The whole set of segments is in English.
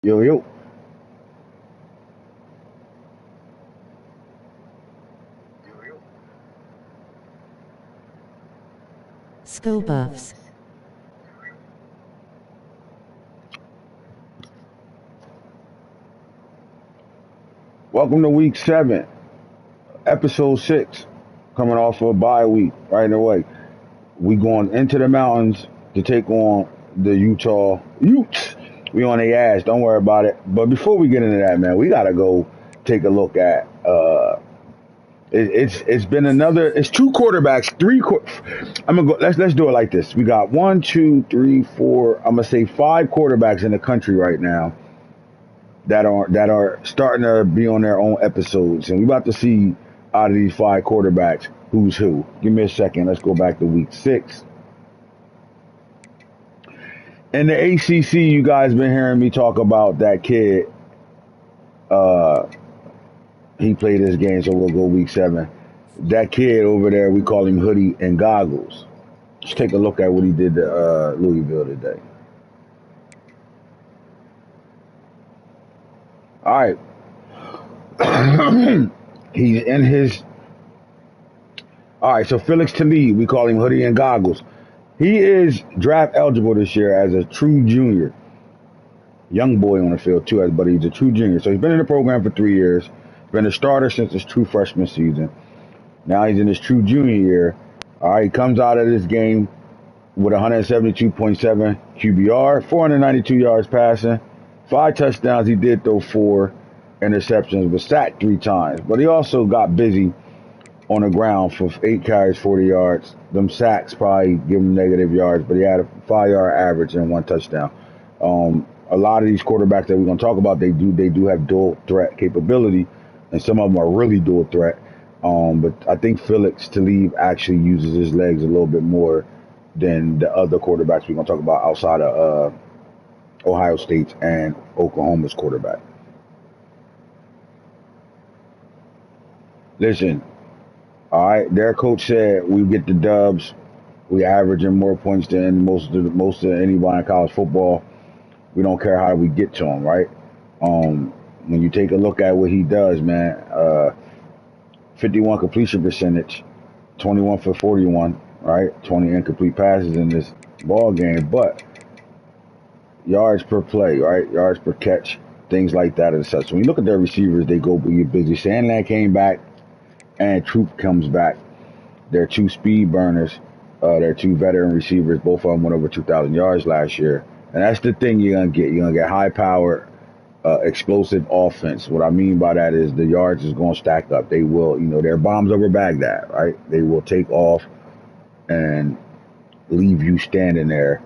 Yo, yo. Skull buffs. Welcome to week 7, episode 6. Coming off of a bye week right away. We going into the mountains to take on the Utah Utes. We on their ass. Don't worry about it. But before we get into that, man, we gotta go take a look at. It's been another. It's two quarterbacks. I'm gonna go. Let's do it like this. We got 1, 2, 3, 4. I'm gonna say 5 quarterbacks in the country right now that are starting to be on their own episodes, and we about to see out of these 5 quarterbacks who's who. Give me a second. Let's go back to week 6. In the ACC, you guys been hearing me talk about that kid. Uh, he played this game, so we'll go week 7. That kid over there, we call him Hoodie and Goggles. Let's take a look at what he did to Louisville today. All right. He's in his. All right, so Felix Talib, we call him Hoodie and Goggles. He is draft eligible this year as a true junior. Young boy on the field, too, but he's a true junior. So he's been in the program for 3 years. Been a starter since his true freshman season. Now he's in his true junior year. All right, he comes out of this game with 172.7 QBR, 492 yards passing, 5 touchdowns. He did throw 4 interceptions, was sacked 3 times. But he also got busy on the ground for 8 carries, 40 yards. Them sacks probably give him negative yards, but he had a 5-yard average and 1 touchdown. A lot of these quarterbacks that we're going to talk about, they do have dual threat capability, and some of them are really dual threat. But I think Felix Talib actually uses his legs a little bit more than the other quarterbacks we're going to talk about outside of Ohio State's and Oklahoma's quarterback. Listen, all right, their coach said we get the dubs. We averaging more points than most of anybody in college football. We don't care how we get to him, right? When you take a look at what he does, man, 51 completion percentage, 21 for 41, right? 20 incomplete passes in this ball game, but yards per play, right? Yards per catch, things like that and such. When you look at their receivers, they go busy. Sandland came back, and Troop comes back. They're 2 speed burners. They're 2 veteran receivers. Both of them went over 2,000 yards last year. And that's the thing you're going to get. You're going to get high-powered, explosive offense. What I mean by that is the yards is going to stack up. They will, they're bombs over Baghdad, right? They will take off and leave you standing there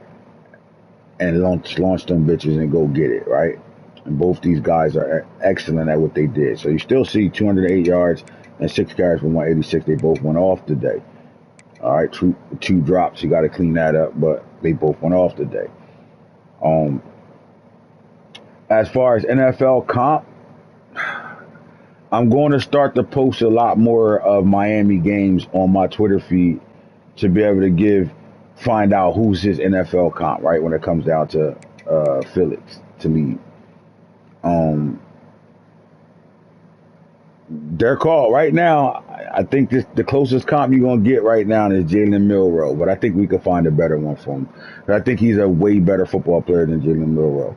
and launch them bitches and go get it, right? And both these guys are excellent at what they did. So you still see 208 yards and 6 carries for 186. They both went off today. All right, 2 drops. You got to clean that up, but they both went off today. As far as NFL comp, I'm going to start to post a lot more of Miami games on my Twitter feed to be able to find out who's his NFL comp, right, when it comes down to Felix to lead. Their call right now, I think the closest comp you're going to get right now is Jalen Milroe, but I think we could find a better one for him. But I think he's a way better football player than Jalen Milroe.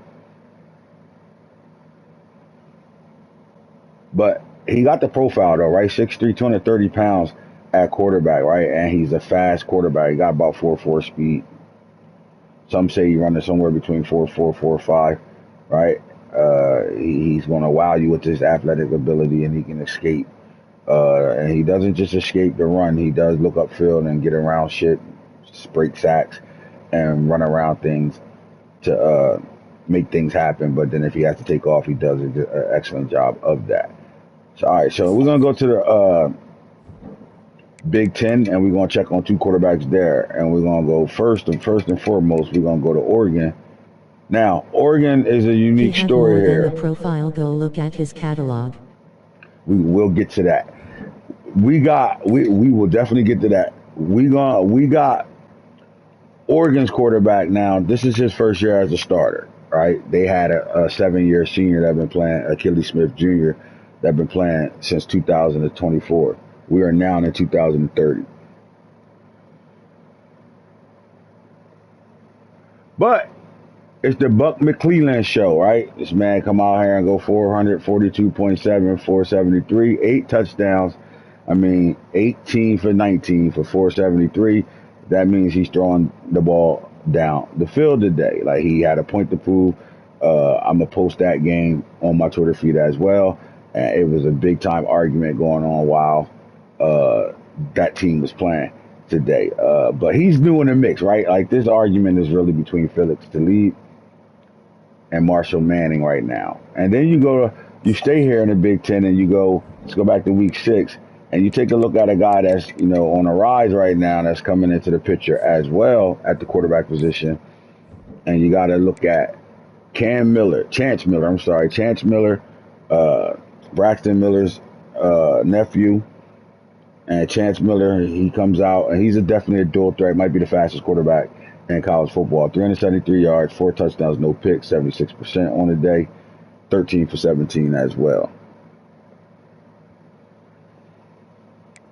But he got the profile, though, right? 6'3", 230 pounds at quarterback, right? And he's a fast quarterback. He got about 4.4 speed. Some say he's running somewhere between 4.4, 4.5, right? He's going to wow you with his athletic ability, and he can escape. And he doesn't just escape the run. He does look upfield and get around shit, break sacks, and run around things to make things happen. But then if he has to take off, he does an excellent job of that. So, all right, so we're going to go to the Big Ten, and we're going to check on 2 quarterbacks there. And we're going to go first and foremost, we're going to go to Oregon. Now, Oregon is a unique story here. He had more than the profile. Go look at his catalog. We will get to that. We will definitely get to that. We got Oregon's quarterback now. This is his first year as a starter. right? They had a 7-year senior that been playing, Achilles Smith Jr., that been playing since 2024. We are now in 2030. But it's the Buck McClelland show, right? This man come out here and go 442.7, 473, 8 touchdowns. I mean, 18 for 19 for 473. That means he's throwing the ball down the field today. Like, he had a point to prove. I'm going to post that game on my Twitter feed as well. And it was a big time argument going on while that team was playing today. But he's new in the mix, right? Like, this argument is really between Felix Talib and Marshall Manning right now. And then you stay here in the Big Ten and let's go back to week 6, and you take a look at a guy that's, on a rise right now, that's coming into the picture as well at the quarterback position. And you got to look at Chance Miller, Braxton Miller's nephew. And Chance Miller, he comes out, and he's definitely a dual threat. Might be the fastest quarterback in college football. 373 yards, 4 touchdowns, no picks, 76% on the day, 13 for 17 as well.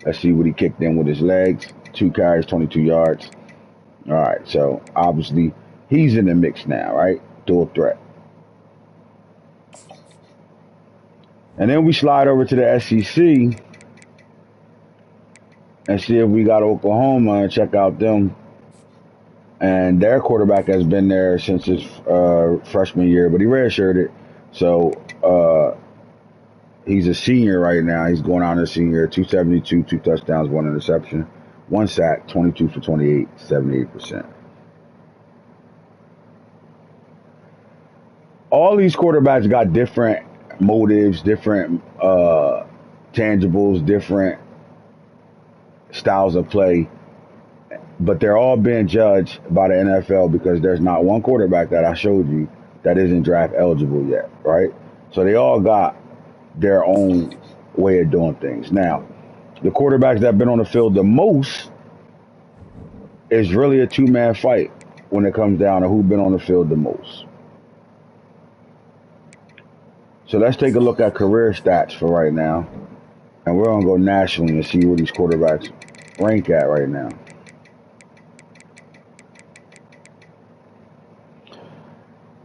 Let's see what he kicked in with his legs. 2 carries, 22 yards. All right, so obviously he's in the mix now, right? Dual threat. And then we slide over to the SEC and see if we got Oklahoma and check out them. And their quarterback has been there since his freshman year, but he redshirted. So he's a senior right now. He's going on a senior. 272, 2 touchdowns, 1 interception, 1 sack, 22 for 28, 78%. All these quarterbacks got different motives, different tangibles, different styles of play. But they're all being judged by the NFL because there's not one quarterback that I showed you that isn't draft eligible yet, right? So they all got their own way of doing things. Now, the quarterbacks that have been on the field the most is really a 2-man fight when it comes down to who's been on the field the most. So let's take a look at career stats for right now. And we're going to go nationally and see where these quarterbacks rank at right now.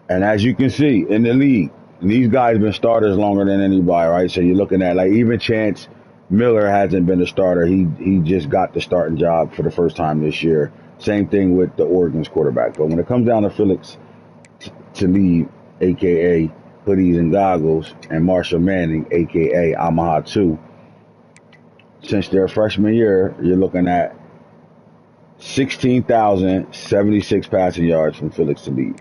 And as you can see in the league, these guys been starters longer than anybody, right? So you're looking at, like, even Chance Miller hasn't been a starter. He just got the starting job for the first time this year. Same thing with the Oregon's quarterback. But when it comes down to Felix Talib, a.k.a. Hoodies and Goggles, and Marshall Manning, a.k.a. Omaha 2, since their freshman year, you're looking at 16,076 passing yards from Felix Talib.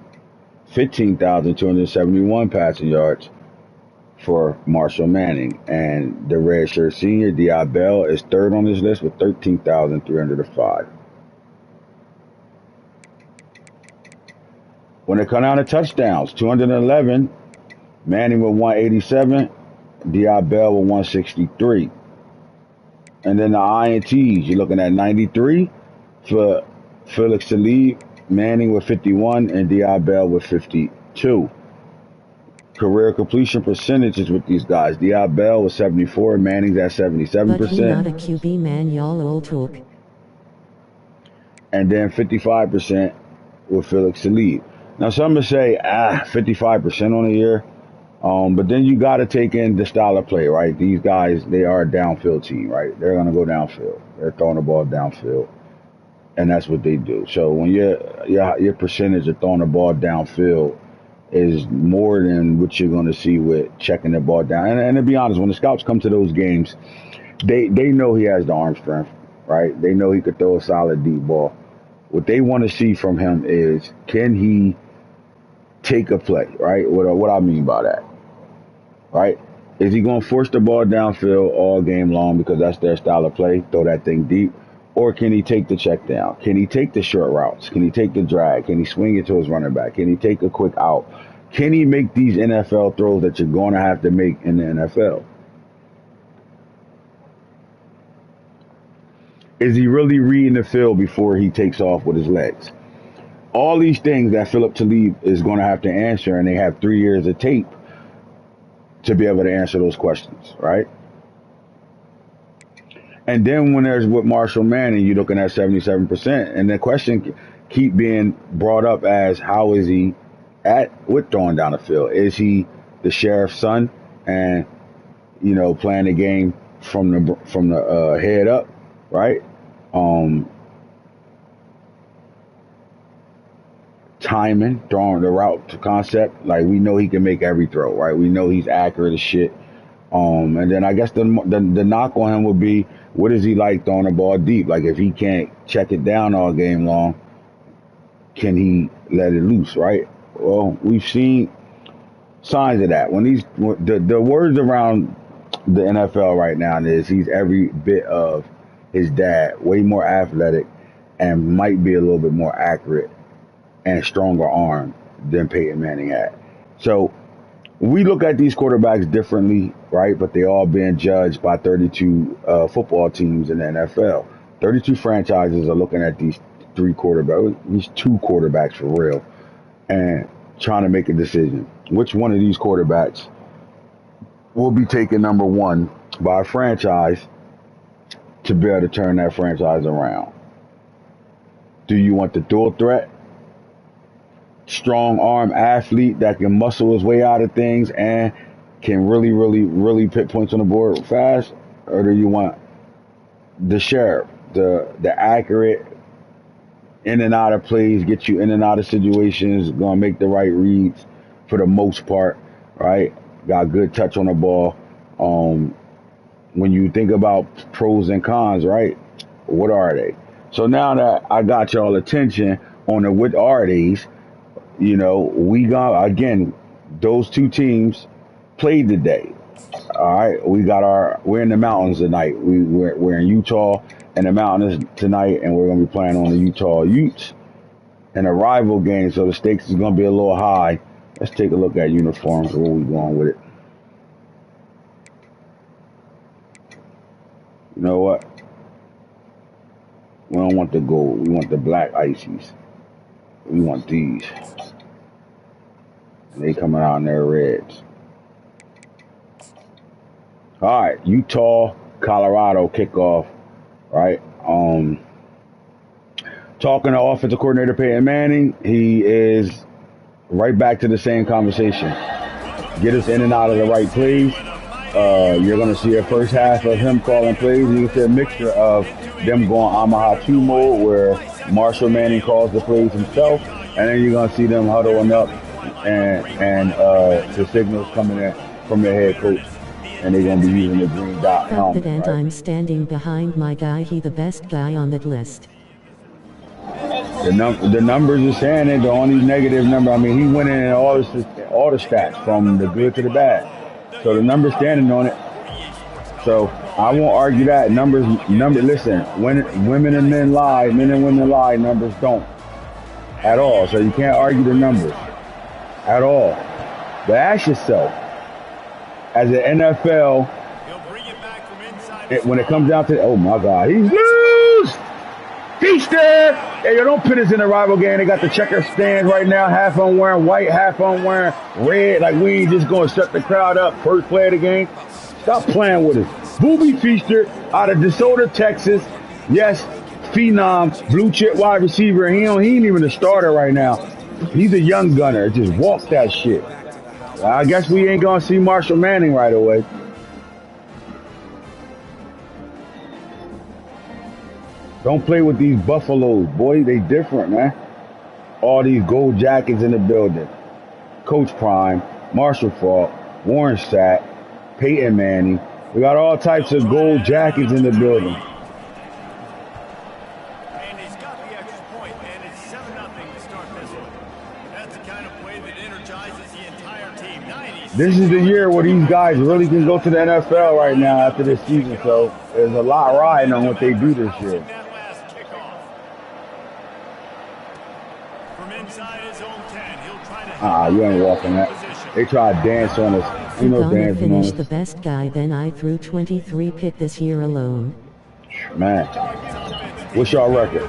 15,271 passing yards for Marshall Manning. And the redshirt senior, Bell, is third on this list with 13,305. When it comes down to touchdowns, 211, Manning with 187, Bell with 163. And then the INTs, you're looking at 93 for Felix Talib, Manning with 51, and Bell with 52. Career completion percentages with these guys. Bell with 74, Manning's at 77%. But he not a QB man, y'all old talk. And then 55% with Felix Talib. Now some will say, 55% on a year. But then you got to take in the style of play, right? These guys, they are a downfield team, right? They're going to go downfield. They're throwing the ball downfield. And that's what they do. So when your percentage of throwing the ball downfield is more than what you're going to see with checking the ball down. And to be honest, when the scouts come to those games, they know he has the arm strength, right? They know he could throw a solid deep ball. What they want to see from him is, can he take a play, right? What I mean by that, right? Is he going to force the ball downfield all game long because that's their style of play, throw that thing deep? Or can he take the check down? Can he take the short routes? Can he take the drag? Can he swing it to his running back? Can he take a quick out? Can he make these NFL throws that you're going to have to make in the NFL? Is he really reading the field before he takes off with his legs? All these things that Philip Talib is going to have to answer, and they have 3 years of tape to be able to answer those questions, right? And then when there's with Marshall Manning, you're looking at 77%, and the question keep being brought up as how is he with throwing down the field? Is he the sheriff's son and playing the game from the head up, right? Timing, throwing the route to concept, like we know he can make every throw, right? We know he's accurate as shit. And then I guess the knock on him would be, what is he like throwing the ball deep? Like if he can't check it down all game long, can he let it loose, right? Well, we've seen signs of that. When the words around the NFL right now is he's every bit of his dad, way more athletic, and might be a little bit more accurate and stronger arm than Peyton Manning had. So we look at these quarterbacks differently, right? But they all being judged by 32 football teams in the NFL. 32 franchises are looking at these two quarterbacks for real, and trying to make a decision. Which one of these quarterbacks will be taken number one by a franchise to be able to turn that franchise around? Do you want the dual threat, strong arm athlete that can muscle his way out of things and can really put points on the board fast? Or do you want the sheriff, the accurate in and out of plays, get you in and out of situations, gonna make the right reads for the most part, right? Got good touch on the ball. When you think about pros and cons, right? What are they? So now that I got y'all attention on what are these, we got, again, those two teams played today. All right, we're in the mountains tonight. We're in Utah in the mountains tonight, and we're gonna be playing on the Utah Utes in a rival game. So the stakes is gonna be a little high. Let's take a look at uniforms. Where we going with it? You know what? We don't want the gold. We want the black ices. We want these. And they coming out in their reds. All right, Utah, Colorado kickoff, right? Talking to offensive coordinator Peyton Manning, he is right back to the same conversation. Get us in and out of the right plays. You're going to see a first half of him calling plays. You can see a mixture of them going Omaha 2 mode where Marshall Manning calls the plays himself, and then you're going to see them huddling up and the signals coming in from their head coach. And they're going to be using the green dot helmet. Confident, right? I'm standing behind my guy. He the best guy on that list. The numbers are saying it. The only negative number, I mean, he went in all the stats from the good to the bad. So the numbers standing on it. So I won't argue that. Listen, when women and men lie, men and women lie, numbers don't. At all. So you can't argue the numbers. At all. But ask yourself, as an NFL, when it comes down to, oh my God, he's loose! Feaster! Hey, yo, don't put us in a rival game. They got the checker stands right now, half on wearing white, half on wearing red. Like, we ain't just going to shut the crowd up first play of the game. Stop playing with us. Booby Feaster out of DeSoto, Texas. Yes, phenom, blue chip wide receiver. He ain't even a starter right now. He's a young gunner. Just walk that shit. I guess we ain't going to see Marshall Manning right away. Don't play with these Buffaloes, boy. They different, man. All these gold jackets in the building. Coach Prime, Marshall Falk, Warren Sapp, Peyton Manning. We got all types of gold jackets in the building. And he's got the extra point, and it's 7-0 to start this one. That's the kind of play that energizes the entire team. This is the year where these guys really can go to the NFL right now after this season. So there's a lot riding on what they do this year. You ain't walking that. They try to dance on us. You know, gonna dancing on finish us. the best guy. Then I threw 23 pick this year alone. Man, what's y'all record?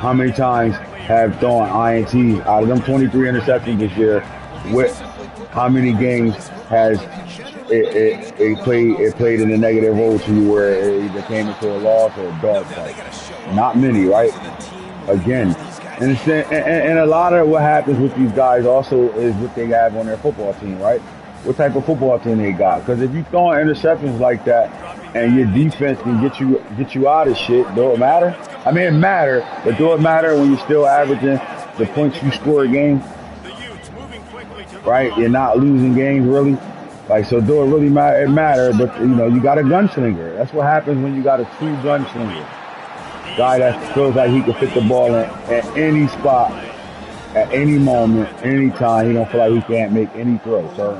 how many times have thrown INTs out of them 23 interceptions this year? With how many games has it played in a negative role to you where it either came into a loss or a dog fight? Not many, right? Again, and a lot of what happens with these guys also is what they have on their football team, right? What type of football team they got? Because if you throwing interceptions like that and your defense can get you out of shit, do it matter? I mean, it matter, but do it matter when you're still averaging the points you score a game? Right? You're not losing games, really. Like, so do it really matter? It matter, but, you know, you got a gunslinger. That's what happens when you got a true gunslinger. Guy that feels like he can fit the ball in at any spot, at any moment, any time. He don't feel like he can't make any throw. So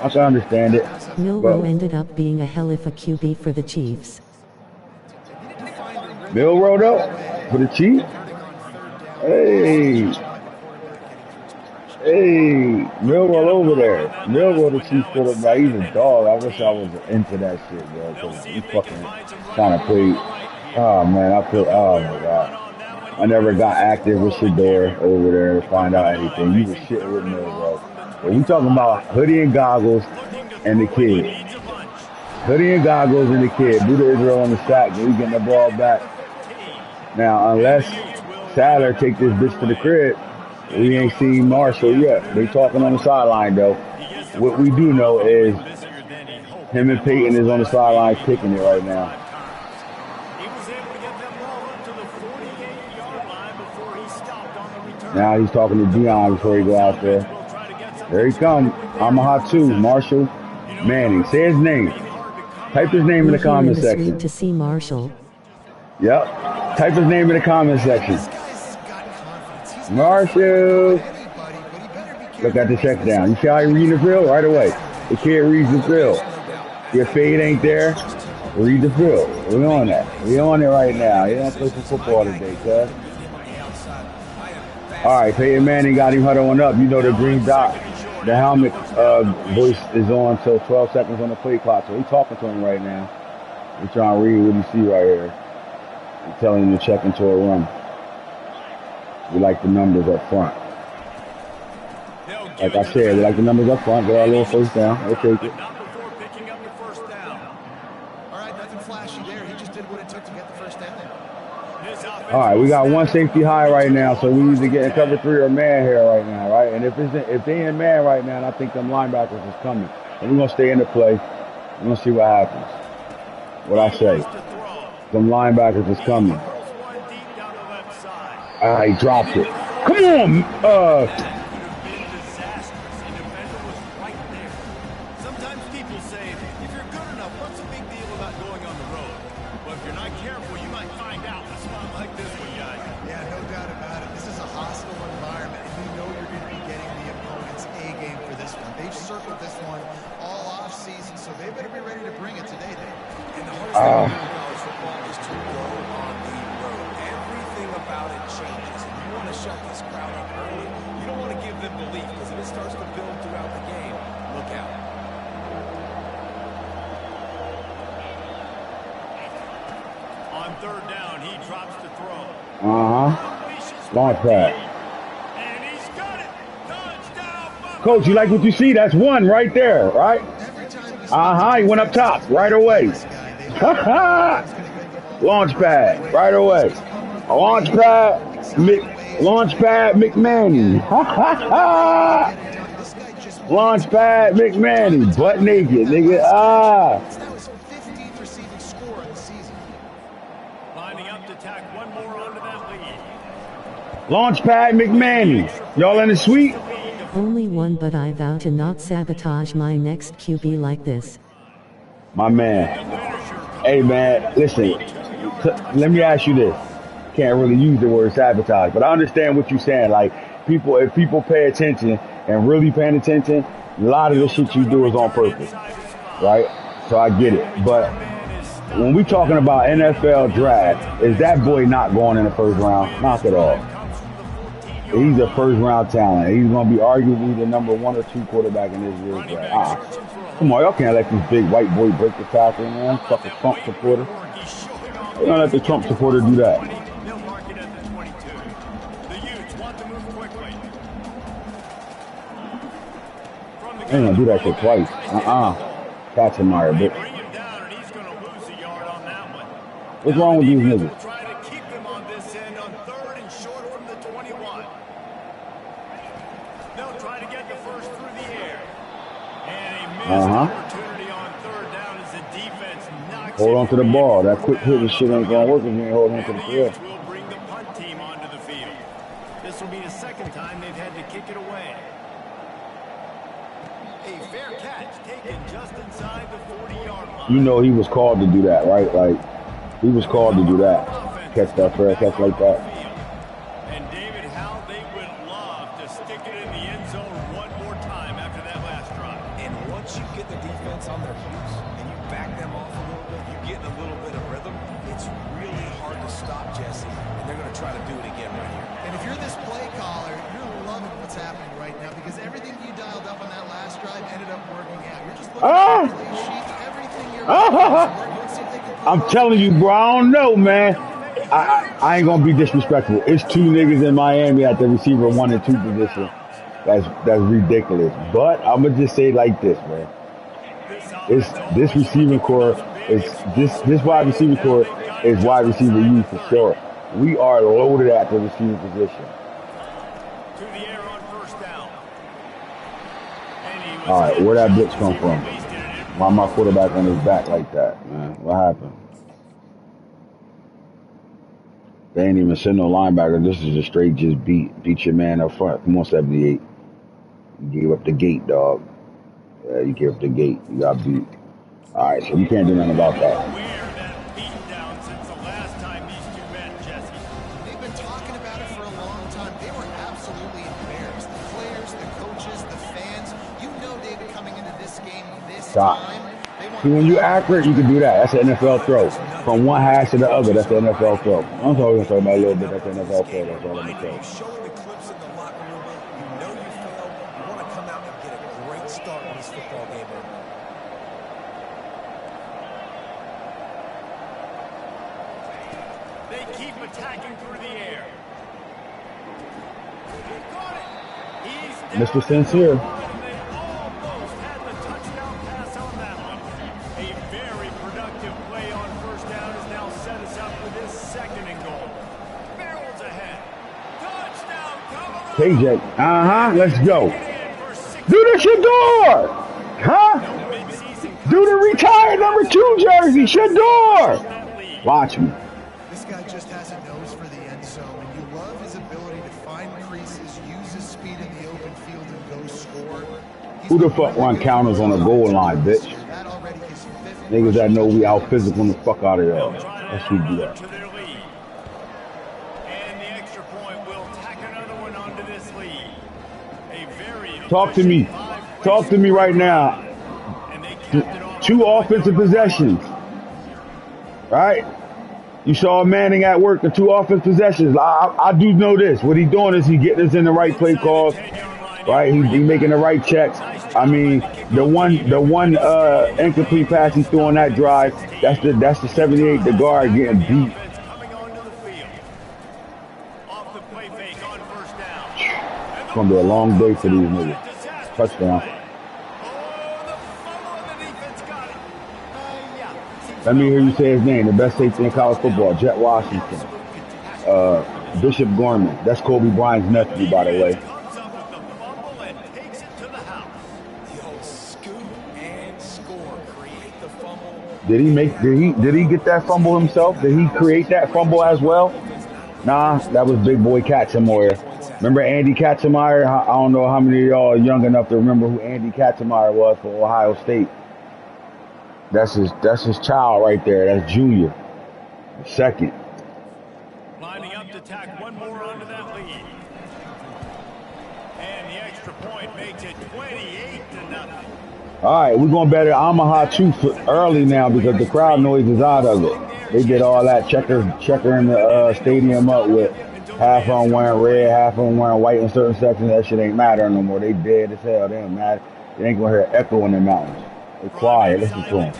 I can understand it. Milroe ended up being a hell of a QB for the Chiefs. Milroe though, for the Chiefs? Hey, Milroe over there. Milroe the Chiefs quarterback. He's a dog. I wish I was into that shit, bro. Because he fucking kind of played. Oh man, oh my god. I never got active with Shador over there to find out anything. You was shitting with Milroe. But we talking about hoodie and goggles and the kid. Hoodie and goggles and the kid. Buddha Israel on the sack. We getting the ball back. Now, unless Sadler take this bitch to the crib, we ain't seen Marshall yet. They talking on the sideline though. What we do know is him and Peyton is on the sideline kicking it right now. Now he's talking to Dion before he go out there. There he come. Amahatu, Marshal Manning. Say his name. Type his name in the comment section. To see Marshall. Yep. Type his name in the comment section. Marshall. Look at the check down. You see how he reading the field? Right away. The kid reads the field. Your fade ain't there. Read the field. We on that. We on it right now. He don't play some football today, cuz. All right, Peyton Manning got him huddling up. You know the green dot, the helmet voice is on till 12 seconds on the play clock. So he's talking to him right now. He's trying to read what you see right here. He's telling him to check into a run. We like the numbers up front. Like I said, we like the numbers up front. Get our little first down. We'll take it. All right, we got one safety high right now, so we either get in cover 3 or man here right now, right? And if they in man right now, and I think them linebackers is coming, and we're gonna stay in the play. We're gonna see what happens. What I say, them linebackers is coming. He dropped it. Come on, Sometimes people say, if you're good enough, what's the big deal about going on the road? But if you're not careful, you might find out a spot like this one, guys. Yeah, no doubt about it. This is a hostile environment, and you know you're going to be getting the opponent's A game for this one. They've circled this one all off season, so they better be ready to bring it today, Dave. And the hardest thing in college football is to go on the road. Everything about it changes, and you want to shut this crowd up early. You don't want to give them belief, because if it starts to build throughout the game, look out. On third down, he drops the throw. Launch pad. And he's got it. Touchdown. Coach, you like what you see? That's one right there, right? He went up top right away. Launch pad right away. Launch pad McManny. Launch pad McManny. Butt naked, nigga. That was 15th receiving score of the season. Lining up to tack one more onto that lead. Launchpad McManny. Y'all in the suite? Only one, but I vow to not sabotage my next QB like this. My man. Hey, man, listen. Let me ask you this. Can't really use the word sabotage, but I understand what you're saying. Like, if people pay attention and really paying attention, a lot of the shit you do is on purpose, right? So I get it. But when we talking about NFL draft, is that boy not going in the first round? Not at all. He's a first round talent. He's going to be arguably the number 1 or 2 quarterback in this year's draft. Come on, y'all can't let this big white boy break the tackle, man. Fuck a Trump supporter. You don't let the Trump supporter do that. want to move quickly. I ain't gonna do that shit twice. Katzenmeyer, They bitch. bring him down, and he's going to lose a yard on that one. What's Now wrong with the these defense niggas? will try to keep them on this end on 3rd and short from the 21. They'll try to get the first through the air. And a missed opportunity on 3rd down as the defense knocks Hold it on to the free. ball. That quick hitting shit ain't gonna work if you ain't holding on to And the the field. Utes will bring the punt team onto the field. This will be the second time they've had to kick it away. A fair catch taken just inside the 40-yard line. You know he was called to do that, right? Like, he was called to do that. Catch that fair catch like that. And David, how they would love to stick it in the end zone one more time after that last drive. And once you get the defense on their heels and you back them off a little bit, you get in a little bit of rhythm, it's really hard to stop Jesse. And they're going to try to do it again right here. And if you're this play caller, you're loving what's happening right now because everything you dialed up on that last drive ended up working out. You're just looking at the play sheet, everything you're working. Let's see if they can pull I'm it off. telling you, bro, I don't know, man. I ain't gonna be disrespectful. It's 2 niggas in Miami at the receiver 1 and 2 position. That's ridiculous. But I'm gonna just say it like this, man. It's this receiving core. This wide receiver core is wide receiver U for sure. We are loaded at the receiving position. To the air on 1st down. And he was All right, where that hit bitch come just as he from? released it. Why my quarterback on his back like that, man? What happened? They ain't even send no linebacker. This is a straight just beat your man up front. Come on, 78. You gave up the gate, dog. Yeah, you gave up the gate. You got beat. All right, so you can't do nothing about that. Aware that beat down since the last time these two met, Jesse. They've been talking about it for a long time. They were absolutely embarrassed. The players, the coaches, the fans. You know, David, coming into this game this Stop. time. See, when you're accurate, you can do that. That's an NFL throw. From one hash to the other, that's an NFL throw. I'm talking about a little bit. That's an NFL throw. That's all I'm Mind saying. you, showing the clips in the locker room, you know you failed. You want to come out and get a great start in this football game. They keep attacking through the air. He caught it. He's Mr. Sincere. and they almost had the touchdown pass on that one. A very productive play on 1st down has now set us up for this 2nd and goal. Barrels ahead. Touchdown, Colorado. KJ, let's go. Do the Shador! Huh? Mid-season Do the retired number 2 jersey, Shador! Watch me. This guy just has a nose for the end zone, and you love his ability to find creases, use his speed in the open field, and go score. Who the fuck run counters on the goal line, bitch? That already his 5th Niggas that know we out physical the fuck out of there. That's who do that. to their lead. And the extra point will tack another one onto this lead. A very Talk to me. Talk to me right now. And they kept it off 2 offensive possessions. Right? You saw Manning at work, the 2 offensive possessions. I do know this. What he doing is he getting us in the right play calls. Right? He making the right checks. I mean, the one incomplete pass he threw on that drive, that's the 78, the guard getting beat. coming onto the field. Off the play fake on 1st down. It's gonna be a long day for these niggas. Touchdown. Let me hear you say his name. The best safety in college football, Jet Washington. Bishop Gorman. That's Kobe Bryant's nephew, by the way. Comes up with the fumble and takes it to the house. The old scoop and score. Create the fumble. Did he get that fumble himself? Did he create that fumble as well? Nah, that was big boy Katzenmeyer. Remember Andy Katzenmeyer? I don't know how many of y'all are young enough to remember who Andy Katzenmeyer was for Ohio State. That's his child right there. That's Junior. The 2nd. Lining up to tack one more onto that lead. And the extra point makes it 28-0. All right, we're going to bet it Omaha 2 for early now because the crowd noise is out of it. They did all that checkering the stadium up with half of them wearing red, half of them wearing white in certain sections. That shit ain't matter no more. They dead as hell. They don't matter. They ain't going to hear echo in the mountains. They quiet. Listen to them.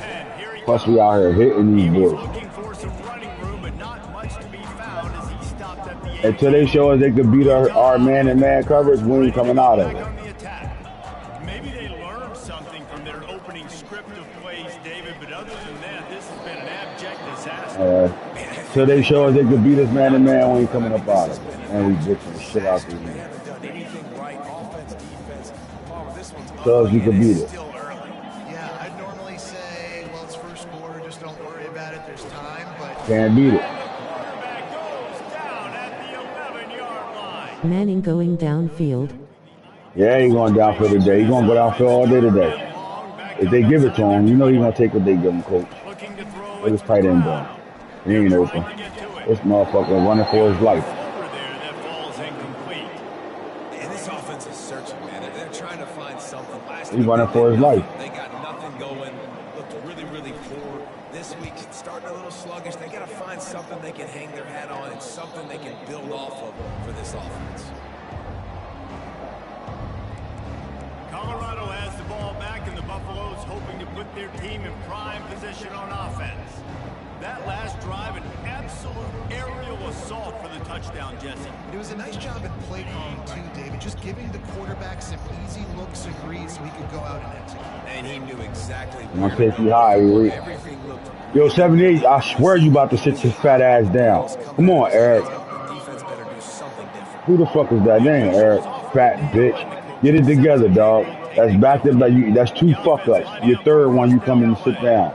Plus, we out here hitting these boys. Looking for some running room, but not much to be found as he stopped at the Until they show us they could beat our man-and-man coverage, we ain't coming out of it. On the attack. Maybe they learned something from their opening script of plays, David, but other than that, this has been an abject disaster. Until they show us they could beat us man-to-man, we ain't coming up out of it. And we bitching the shit out these They men. haven't done anything right. Offense, defense. Palmer, this one's Show us ugly, you can and beat it's it. still early. Yeah, I'd normally say, well, it's first quarter, just don't worry about it. There's time, but Can't beat it. Quarterback goes down at the 11-yard line. Manning going downfield. Yeah, he's going downfield today. He's going to go downfield all day today. If they give it to him, you know he's going to take what they give him, coach. Looking to throw Look at his tight end doing. He ain't open. This motherfucker running for his life. over there that falls incomplete. And this offense is searching, man. They're trying to find something. Last He's week, running they for did his life. nothing. They got nothing going. Looked really, really poor. This week, it's starting a little sluggish. They got to find something they can hang their hat on and something they can build off of for this offense. Colorado has the ball back, and the Buffaloes hoping to put their team in prime position on offense. That last drive, an absolute aerial assault for the touchdown, Jesse. it was a nice job at play calling, too, David. Just giving the quarterback some easy looks and reads so he could go out and execute. And he knew exactly I'm where going to take you high, Reed. everything looked. Yo, 78, I swear you about to sit your fat ass down. Come on, Eric. The defense better do something different. Who the fuck is that? That ain't Eric. Fat bitch. Get it together, dog. That's back to back. That's two fuck ups. Your third one, you come in and sit down.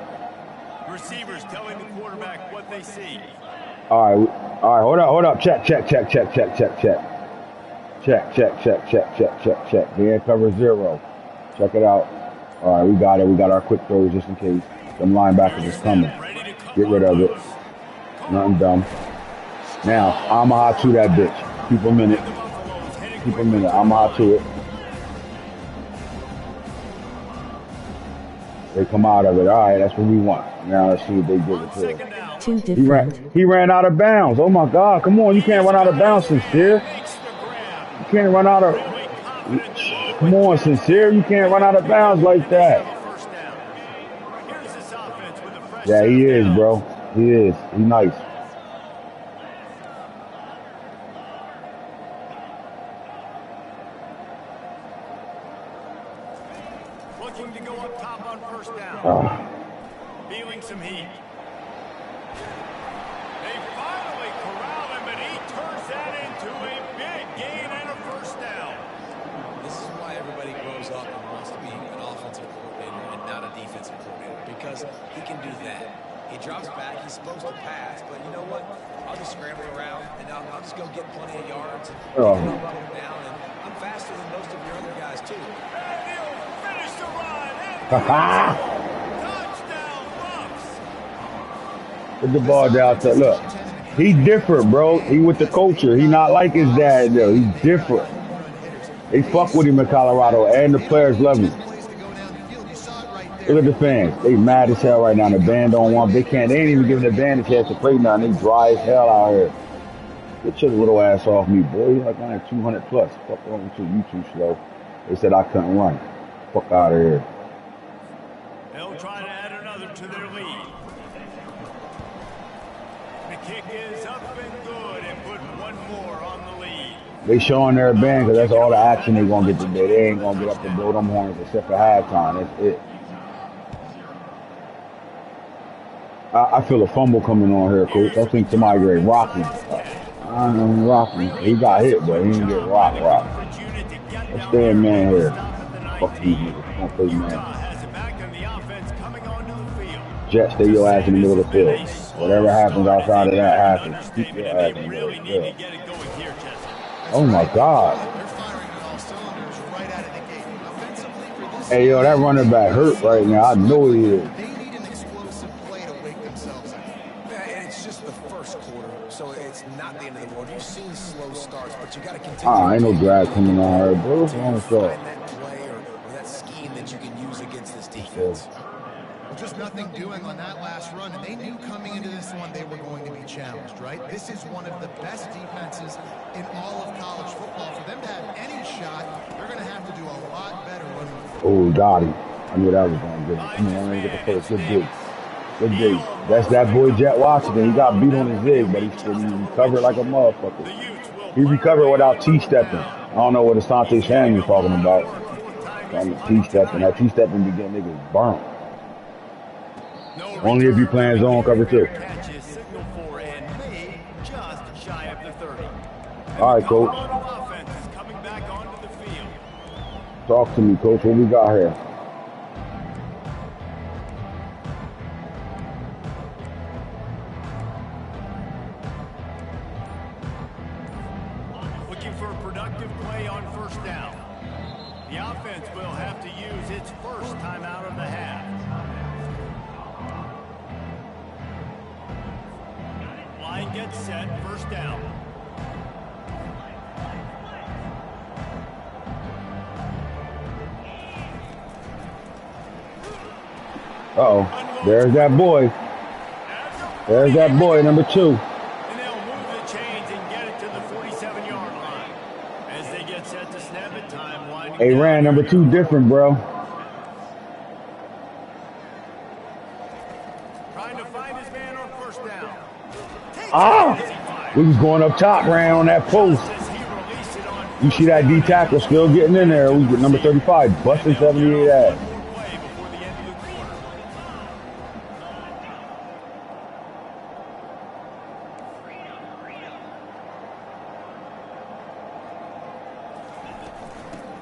Receivers telling the quarterback what they see. All right, hold up. Check. Check. Man, cover 0. Check it out. All right, we got it. We got our quick throws just in case. Them linebackers is coming. Get rid of it. Nothing dumb. Now, I'm hot to that bitch. Keep a minute. I'm hot to it. They come out of it. All right, that's what we want. Now let's see what they give it to us. Too different. He ran out of bounds. Oh my God! Come on, you can't run out of bounds, Sincere. You can't run out of. Come on, Sincere. You can't run out of bounds like that. Yeah, he is, bro. He is. He's nice. Looking to go up top on first down. Feeling some heat. They finally corral him, and he turns that into a big gain and a first down. This is why everybody grows up and wants to be an offensive coordinator and not a defensive coordinator, because he can do that. He drops back, he's supposed to pass, but you know what? I'll just scramble around, and I'll just go get plenty of yards, and I'll put him down, and I'm faster than most of your other guys, too. And he'll finish the run. Touchdown, Bucks. Put the ball down. Look, he different, bro. He with the culture. He not like his dad, though. He's different. They fuck with him in Colorado, and the players love him. Look at the fans. They mad as hell right now. The band don't want. They ain't even giving the band a chance to play now. They dry as hell out here. Get your little ass off me, boy. You like I ain't 200 plus. Fuck wrong with you? You too slow. They said I couldn't run. Fuck out of here. They'll try to add another to their lead. The kick is up and good, and put one more on the lead. They showing their band because that's all the action they gonna get today. They ain't gonna get up and blow them horns except for halftime. That's it. I feel a fumble coming on here, coach. I think somebody get rocked. I don't know, rocked. He got hit, but he didn't get rocked. Let's stay in man here. Fuck these niggas. Don't play man. Jet, stay your ass in the middle of the field. Whatever happens outside of that happens. Keep your ass in the middle of the field. Oh my God. Hey, yo, that running back hurt right now. I know he is. Ain't no drag coming on her, bro. What's wrong with y'all? That scheme that you can use against this defense. Well, just nothing doing on that last run, and they knew coming into this one they were going to be challenged, right? This is one of the best defenses in all of college football. For them to have any shot, they're going to have to do a lot better running. Oh, got him. I knew that was going to get it. Come on, let me get the first good dig. Good day. That's that boy Jet Washington. He got beat on his zig, but he recovered like a motherfucker. He recovered without T-stepping. I don't know what Asante Samuel's talking about. On the T-stepping. That T-stepping be getting niggas burnt. Only if you playing zone cover 2. All right, coach. Talk to me, coach. What we got here? Looking for a productive play on first down. The offense will have to use its first time out of the half. Line gets set, first down. Uh-oh. There's that boy. There's that boy, number 2. And they'll move the chains and get it to the 47-yard line. As they get set to snap it, time winding Hey, ran number 2 different, bro. Trying to find his man on first down. Ah! We was going up top, ran on that post. You see that D tackle still getting in there. We get number 35, busting 78 ass.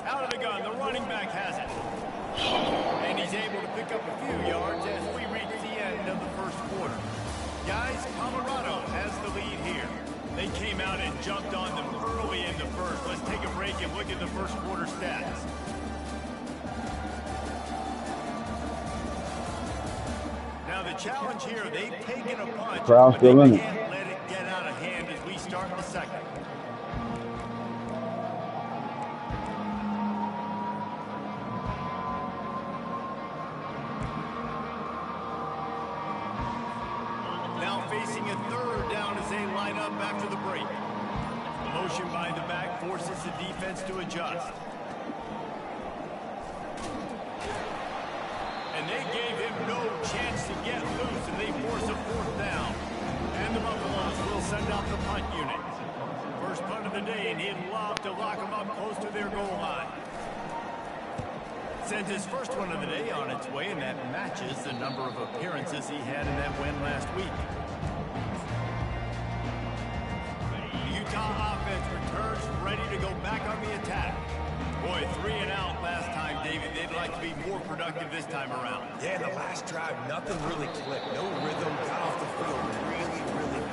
Out of the gun, the running back has it. And he's able to pick up a few yards as we reach the end of the first quarter. Guys, Colorado has the lead here. They came out and jumped on them early in the first. Let's take a break and look at the first quarter stats. Now the challenge here, they've taken a punch, Crowd still in it. Can't let it get out of hand as we start the second. Now facing a third down as they line up after the break. Motion by the back forces the defense to adjust. And they gave him no chance to get loose, and they force a fourth down. And the Buffaloes will send out the punt unit. First punt of the day, and he'd love to lock them up close to their goal line. Sends his first one of the day on its way, and that matches the number of appearances he had in that win last week. The Utah offense returns ready to go back on the attack. Boy, 3 and out last time, David. They'd like to be more productive this time around. Yeah, the last drive, nothing really clicked. No rhythm, got off the field really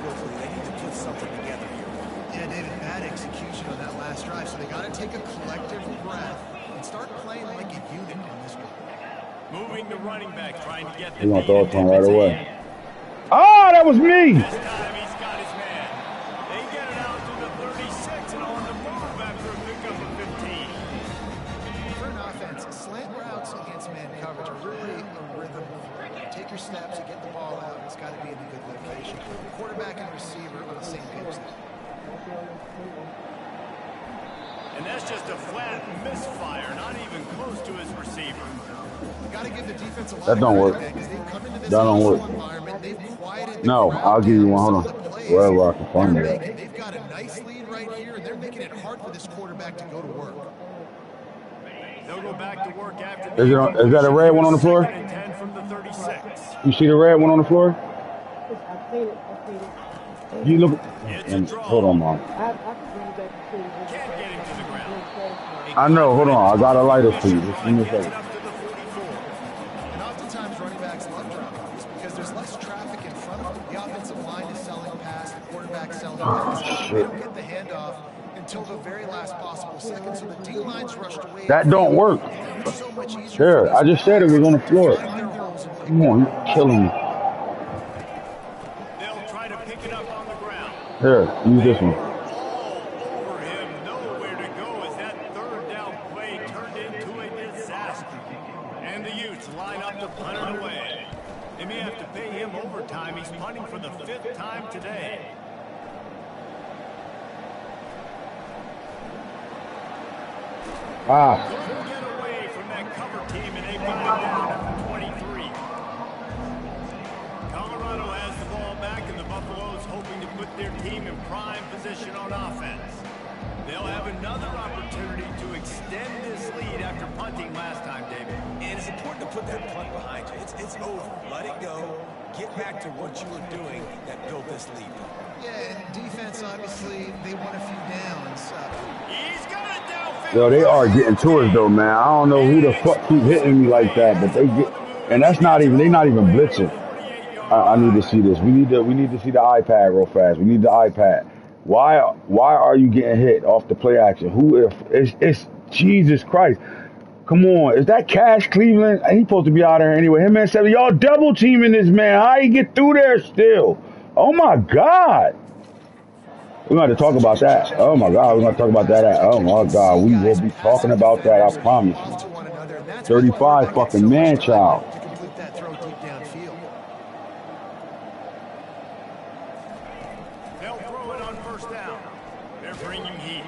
quickly. They need to put something together here. Yeah, David, bad execution on that last drive, so they got to take a collective breath and start playing like a unit in this one. Moving the running back, trying to get the We're going to throw it to him right away. Ah, that was me! This time he's got his man. They get it out to the 36 and on the move after a pickup of 15. For an offense, slant routes against man coverage are really a rhythm. Take your snaps and get the ball out. It's got to be in a good location. Quarterback and receiver on the same page. And that's just a flat misfire, not even close to his receiver. Got to give the defense a lot That don't work. That don't work. No, I'll give you one. Hold on. Wherever I can find it. They've got a nice lead right here, and they're making it hard for this quarterback to go to work. They'll go back to work after Is that a red one on the floor? 10 from the 36. You see the red one on the floor? You look. Hold on, Mom. Can't get him to the ground. I know. Hold on. I got a lighter for you. Just give me a Gets it second. up to the 44. And oftentimes running backs love dropping these because there's less traffic in front of them. The offensive line is selling pass, the quarterback selling pass. They don't get the handoff until the very last possible second, so the D-line's rushed away. That don't work. So much easier. Here, I just said it was on the floor. Come on, you're killing me. They'll try to pick it up on the ground. Here, use this one. All over him, nowhere to go as that third down play turned into a disaster. And the Utes line up to punt it away. They may have to pay him overtime. He's punting for the 5th time today. Ah, Couldn't get away from that cover team, and they got him down at the 23. hoping to put their team in prime position on offense. They'll have another opportunity to extend this lead after punting last time, David. And it's important to put that punt behind you. It's over. Let it go. Get back to what you were doing that built this lead. Yeah, and defense, obviously, they won a few downs. He's got it downfield. Yo, they are getting to us though, man. I don't know who the fuck keep hitting me like that, but they get, and that's not even, they not even blitzing. I need to see this. We need to see the iPad real fast. We need the iPad. Why are you getting hit off the play action? Who if it's Jesus Christ? Come on, is that Cash Cleveland? He's supposed to be out there anyway. Him and Seven, y'all double teaming this man. How you get through there still? Oh my God. We're going to talk about that. Oh my God, we're going to talk about that. Oh my God, we will be talking about that. I promise you. 35 fucking man child. They'll throw it on first down. They're bringing heat.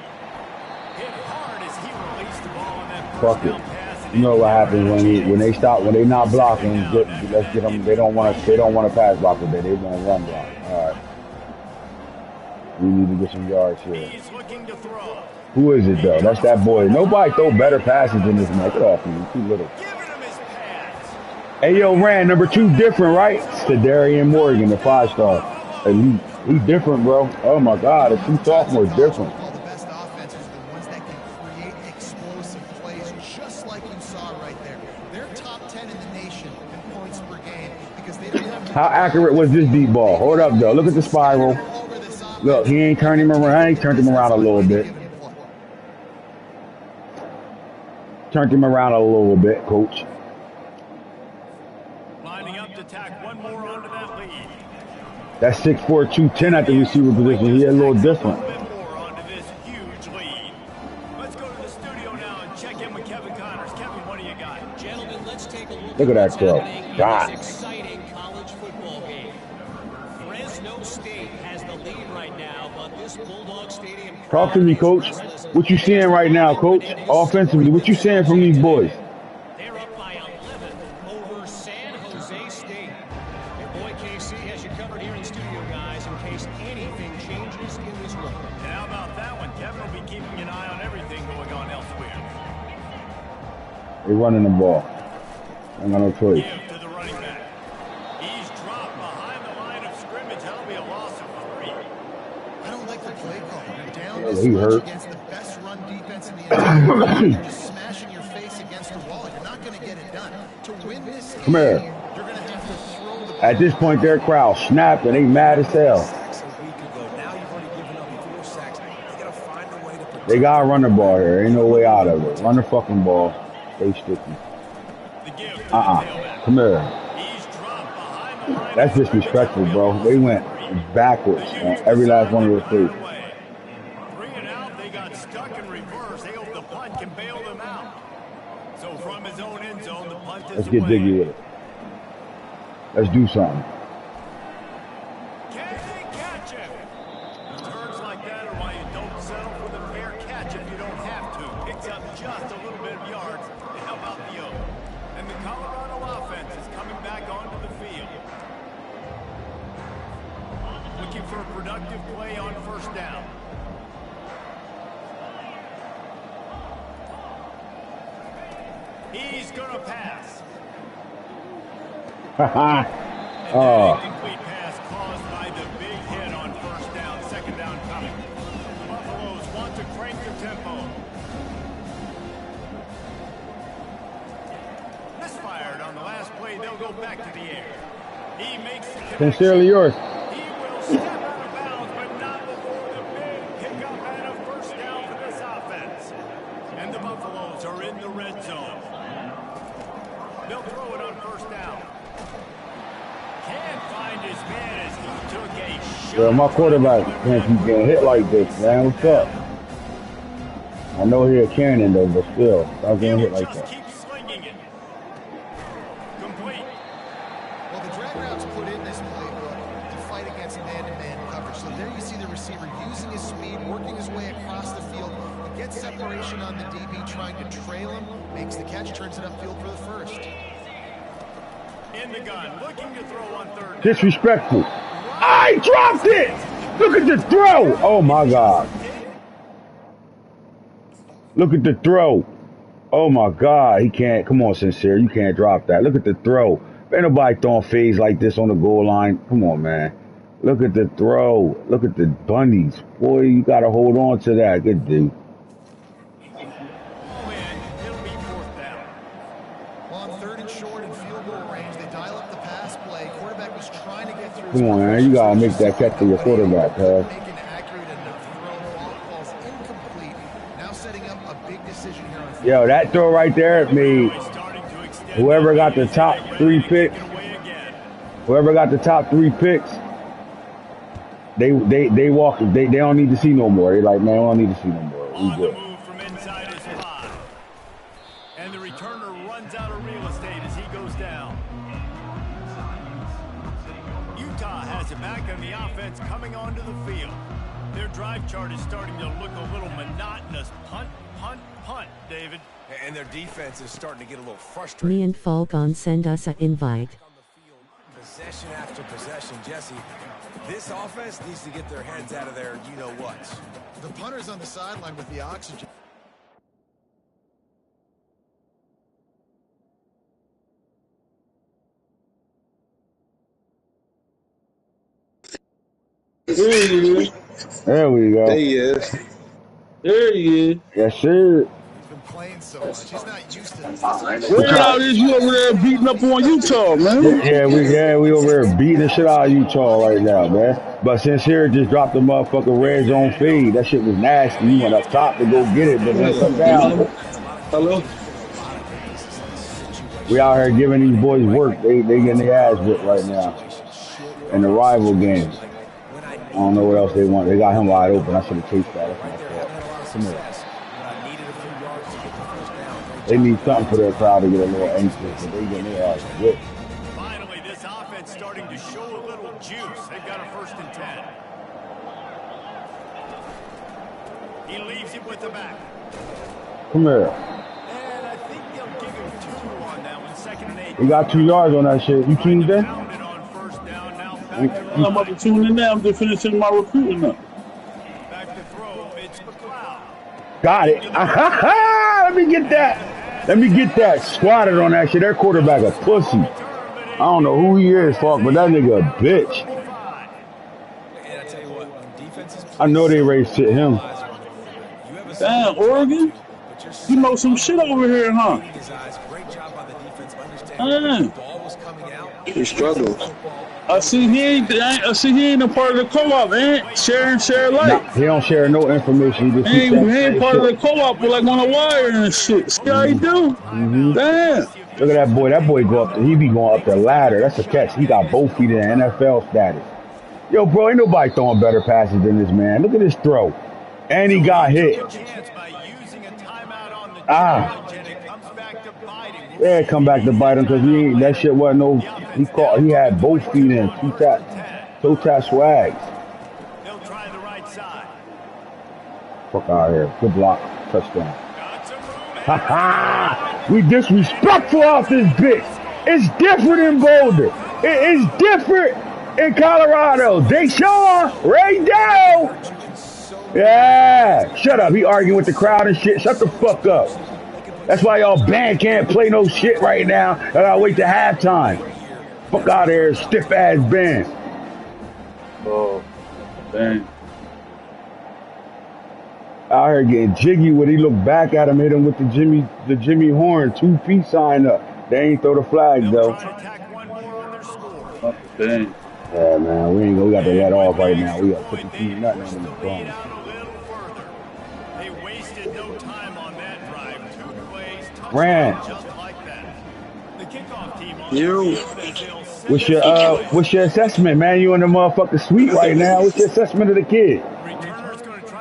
Hit hard as he released the ball on that first down pass. You know what happens when they not blocking? Let's get them. They don't want to pass block today. They want to run block. All right. We need to get some yards here. He's looking to throw. Who is it though? That's that boy. Nobody throw better passes than this man. Get off me. You're too little. Giving him his pass. Hey yo, Rand, number 2 different, right? Sedarian Morgan, the 5-star. Hey, he's different, bro. Oh my God, the 2 sophomores different. All the best offenses are the ones that can create explosive plays, just like you saw right there. They're top 10 in the nation in points per game because they don't have. How accurate was this deep ball? Hold up though. Look at the spiral. Look, he ain't turned him around. He turned him around a little bit. Turned him around a little bit, coach. Lining up to tack one more onto that lead. That's 6'4", 210 at the receiver position. He a little different. A bit more onto this huge lead. Let's go to the studio now and check in with Kevin Connors. Kevin, what do you got? Gentlemen, let's take a Look at that throw. God. God. Exciting college football game. Fresno State has the lead right now, but this Bulldog Stadium. Talk to me, coach. What you seeing right now, coach? Offensively, what you seeing from these boys? They're up by 11 over San Jose State. Your boy KC has you covered here in studio, guys, in case anything changes in this one. And how about that one? Kevin will be keeping an eye on everything going on elsewhere. They running the ball. I got no choice. Give to the running back. He's dropped behind the line of scrimmage. That'll be a loss of 3. I don't like the play call. You're down Yeah, this he much hurt. against the best run defense in the NFL. You're just smashing your face against the wall. You're not going to get it done. To win this game, Come here. you're going to have to throw the ball. At this point, their crowd snapping. They mad as hell. Sacks a week ago. Now you've already given up 4 sacks. They got to find a way to protect. They gotta run the ball here. Ain't no way out of it. Run the fucking ball. Stay sticky. The give to the Come here. He's dropped behind the line. That's disrespectful, bro. They went backwards on every last one of those plays. 3 and out. They got stuck in reverse. They hope the punt can bail them out. So from his own end zone, the punt is Let's get away. jiggy with it. Let's do something. Can they catch him? Turns like that are why you don't settle for the fair catch if you don't have to. Picks up just a little bit of yards. And how about the O? And the Colorado offense is coming back onto the field. Looking for a productive play on first down. He's going to pass. Oh, Incomplete pass caused by the big hit on first down. Second down coming. The Buffaloes want to crank the tempo. Misfired on the last play. They'll go back to the air. He makes the connection. sincerely yours. He will step out of bounds, but not before the big pickup and a first down for this offense. And the Buffaloes are in the red zone. They'll throw it on first down. Can't find his man as he took a shot. Well, my quarterback can't keep getting hit like this, man. What's up? I know he a cannon though, but still, stop getting hit like Just that. keep slinging it. Complete. Well, the drag routes put in this playbook to fight against man-to-man coverage. So there you see the receiver using his speed, working his way across the field. He gets separation on the DB, trying to trail him, makes the catch, turns it upfield for the first. In the gun, looking to throw on third down. Disrespectful. I dropped it. Look at the throw. Oh my God. Look at the throw. Oh my God. He can't. Come on, Sincere. You can't drop that. Look at the throw. Ain't nobody throwing fades like this on the goal line. Come on, man. Look at the throw. Look at the bunnies. Boy, you got to hold on to that. Good dude. Come on, man. You got to make that catch to your quarterback, huh? Yo, that throw right there made whoever got the top 3 picks, they walk. They don't need to see no more. They like, man, I don't need to see no more. We good. And the returner runs out of real estate as he goes down. Utah has it back on the offense coming onto the field. Their drive chart is starting to look a little monotonous. Punt, punt, punt, David. And their defense is starting to get a little frustrated. Me and Falcon send us an invite. Possession after possession, Jesse. This offense needs to get their heads out of their you-know-whats. The punter's on the sideline with the oxygen. There he is. There we go. There he is. There he is. Yes, sir. He's been playing so much. He's not used to this. Where out is you over there beating up on Utah, man? Yeah, we over there beating the shit out of Utah right now, man. But Sincere just dropped the motherfucking red zone fade. That shit was nasty. You went up top to go get it, but then come down. Hello? We out here giving these boys work. They getting their ass whipped right now in the rival game. I don't know what else they want. They got him wide open. I should have chased that. That's my fault. Come here. They need something for their crowd to get a little anxious, but they getting their ass whipped. Finally, this offense starting to show a little juice. They've got a 1st and 10. He leaves it with the back. Come here. And I think they'll give him 2 on that one. 2nd and 8. We got 2 yards on that shit. You tuned in? I'm about to tune in now. I'm just finishing my recruiting up. Back to throw. It's McLeod. Got it. Let me get that. Let me get that. Squatted on that shit. Their quarterback a pussy. I don't know who he is, fuck, but that nigga a bitch. And I tell you what, defenses. I know they raised shit him. Damn, Oregon? You know some shit over here, huh? Great job by the defense understanding the ball was coming out. He struggles. I see he ain't a part of the co-op, man. Share alike. Nah, he don't share no information. He ain't part of the co-op, but like on the wire and shit. See how he do? Damn. Look at that boy. That boy go up. He be going up the ladder. That's a catch. He got both feet in NFL status. Yo, bro, ain't nobody throwing better passes than this man. Look at this throw. And he got hit. Yeah, come back to bite him because that shit wasn't no. He had both feet in. Toe tap swags. They'll try the right side. Fuck out of here. Good block. Touchdown. Ha ha! We disrespectful off this bitch. It's different in Boulder. It is different in Colorado. Deshaun, Ray Dow. Yeah. Shut up. He arguing with the crowd and shit. Shut the fuck up. That's why y'all band can't play no shit right now. I gotta wait till halftime. Fuck out of here, stiff ass band. Oh, dang. Out here getting jiggy when he looked back at him, hit him with the Jimmy Horn 2 feet sign up. They ain't throw the flag though. Oh, dang. Yeah, man, we got to let off right now. We got 52 nothing on the phone. They wasted no time on that drive. 2 plays, Ran. just like that. The kickoff team on What's your assessment, man? You in the motherfucking suite right now. What's your assessment of the kid?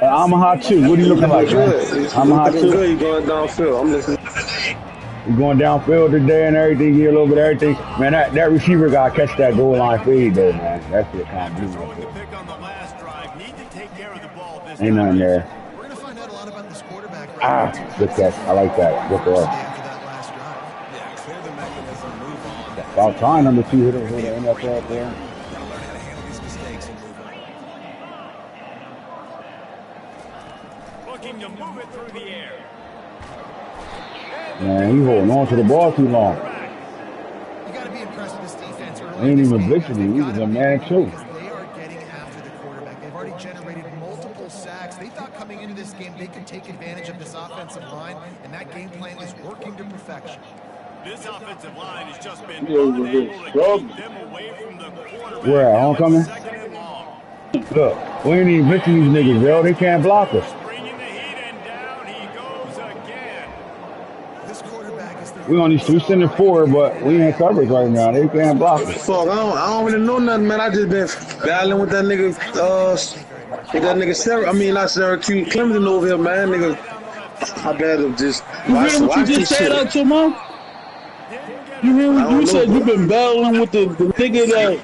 I'm a hot too. What are you looking like, man? I'm a hot too. You going downfield? I'm listening. You going downfield today and everything. Get a little bit of everything, man. That receiver got to catch that goal line fade though, man. That's what kind of do. Ain't nothing there. We're gonna find out a lot about this quarterback. Good catch. I like that. Good throw. About time number 2 hit him with the NFL there. move it through the air. Man, he holding on to the ball too long. You got to be impressed with this defense early. He ain't even blitzing. He was a man too. They are getting after the quarterback. They've already generated multiple sacks. They thought coming into this game they could take advantage of this offensive line, and that game plan is working to perfection. This offensive line has just been unable to keep them away from the quarterback. Where at? Homecoming? Second and long. Look, we ain't even blitzing these niggas, yo. They can't block us. Bringing the heat and down he goes again. This quarterback is the We on these 2 center 4, but we ain't coverage right now. They can't block us. Fuck, I don't really know nothing, man. I just been battling with that nigga, not Syracuse, Clemson over here, man. Nigga, I better just You hear what you just said out your mouth? You hear what you said? You've been battling with the nigga that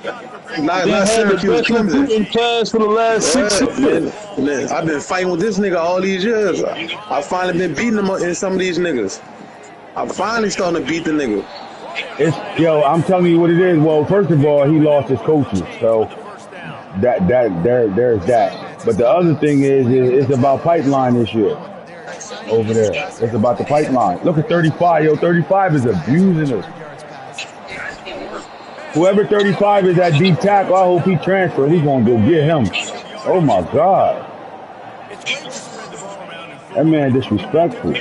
not had the Syracuse, best Clemson. recruiting class for the last 6 years. Man, I've been fighting with this nigga all these years. I finally been beating him in some of these niggas. I'm finally starting to beat the nigga. Yo, I'm telling you what it is. Well, first of all, he lost his coaches, so there's that. But the other thing is it's about pipeline this year. Over there, it's about the pipeline. Look at 35, yo. 35 is abusing us. Whoever 35 is that deep tackle, I hope he transfers. He's gonna go get him. Oh my God, that man disrespectful.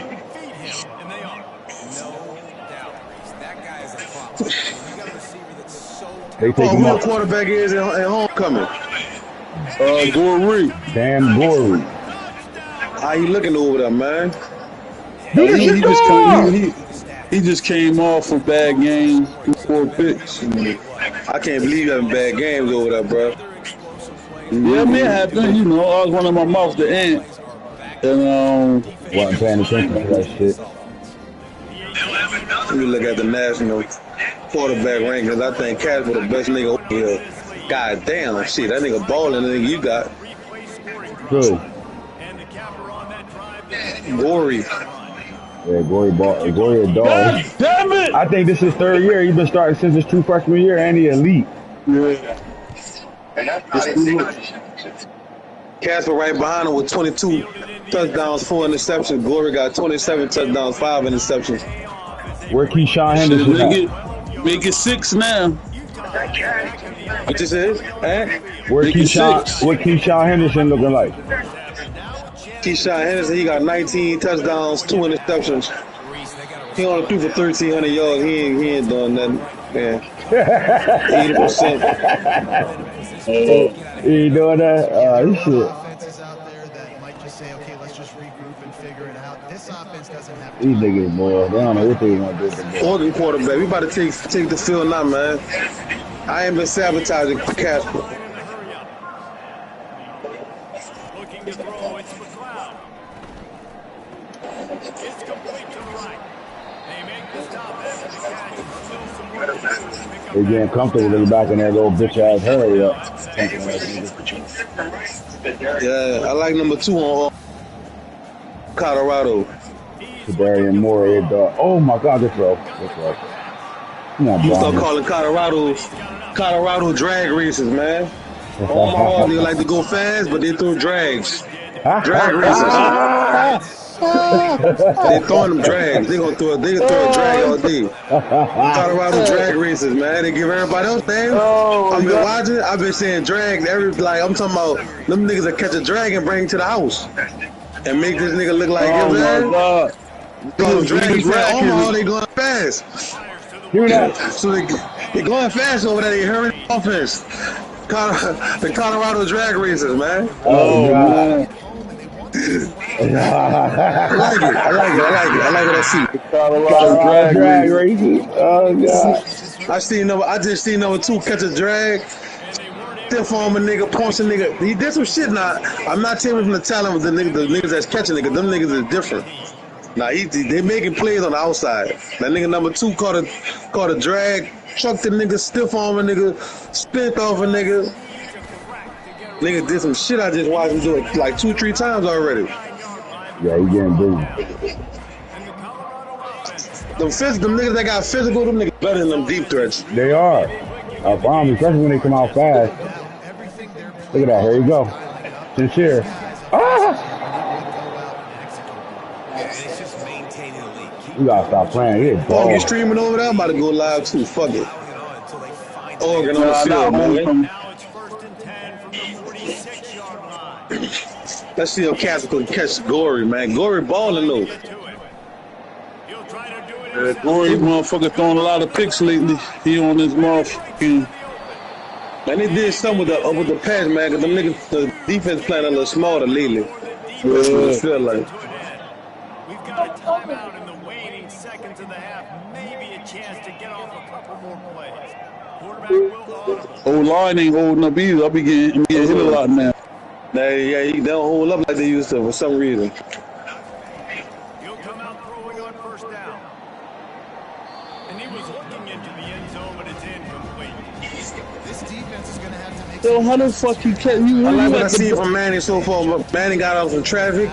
They take him Who out. the quarterback is in homecoming? Goree. Damn gory. How you looking over there, man? He just came off a bad game, 4 picks. I can't believe you having bad games over there, bro. Yeah, man, it happened. You know, I was running my mouth to Ant. And, Wasn't paying attention to that shit. Let me look at the national quarterback rankings. I think Casper the best nigga over here. God damn, shit, that nigga balling, the nigga you got. True. Gory. Yeah, Gory a dog. God damn it! I think this is his 3rd year. He's been starting since his true freshman year, and he elite. Yeah. Casper right behind him with 22 touchdowns, 4 interceptions. Gory got 27 touchdowns, 5 interceptions. Where Keyshawn Henderson at? Make it 6 now. What you said? Eh? What Keyshawn Henderson looking like? Keyshawn Henderson, he got 19 touchdowns, 2 interceptions. He only threw for 1,300 yards. He ain't doing nothing. Man. 80%. He ain't doing that? This shit. offenses out there that might just say, okay, let's just regroup and figure it out. This offense doesn't have These niggas, boy, they don't know what they want to do. Oregon quarterback, we about to take the field now, man. I ain't been sabotaging Casper. Looking to throw, it's McLeod. It's complete to the right. They make the stop after the catch. Still some work to do. They getting comfortable. They back in that little bitch ass hurry up. Yeah, I like number 2 on Colorado. Barry and Moore, oh my God, this row. Come on, You start bro. calling Colorado drag races, man. Omaha, they like to go fast, but they throw drags. Drag races. They throwing them drags. They gonna throw a drag all day. Colorado drag races, man. They give everybody else names. I've been watching. I've been saying drags. I'm talking about them niggas that catch a drag and bring it to the house and make this nigga look like him, man. Call them drags. Omaha, they going fast. Hear that? So they going fast over there. They hurrying the offense. The Colorado drag races, man. Oh, God. I like it. I like what I see. Colorado drag races. Oh, God. I just seen number 2 catch a drag. Stiff arm a nigga, punch a nigga. He did some shit now. I'm not taking from the talent of the niggas that's catching niggas. Them niggas is different. Now they making plays on the outside. That nigga number 2 caught a drag, chucked the nigga, stiff arm a nigga, spent off a nigga. Nigga did some shit. I just watched him do it like 2-3 times already. Yeah, he getting busy. Them niggas that got physical, them niggas better than them deep threats. They are. I promise, especially when they come out fast. Look at that. Here you go. Sincere. and it's just maintaining the lead. You gotta stop playing. He a Oh, you dog. streaming over there? I'm about to go live too. Fuck it. Until they find Oregon on the Nah, field, not man. homecoming. Now it's 1st and 10 from the 46-yard line. Let's see if Cats can catch Gory, man. Gory balling though. Get to it. He'll try to do it Yeah, himself. Gory motherfucker throwing a lot of picks lately. He on his motherfucking. Man, they did something with the pass, man, because them niggas, the defense playing a little smarter lately. That's what it feel like. We've got a timeout in the waning seconds of the half. Maybe a chance to get off a couple more plays. Quarterback will Old line ain't holding up either. I'm getting hit a lot now. They don't hold up like they used to for some reason. He'll come out throwing on 1st down. And he was looking into the end zone, but it's incomplete. This defense is going to have to make Yo, how the fuck you catch you? I like what I at see the- from Manning so far. Manning got out some traffic.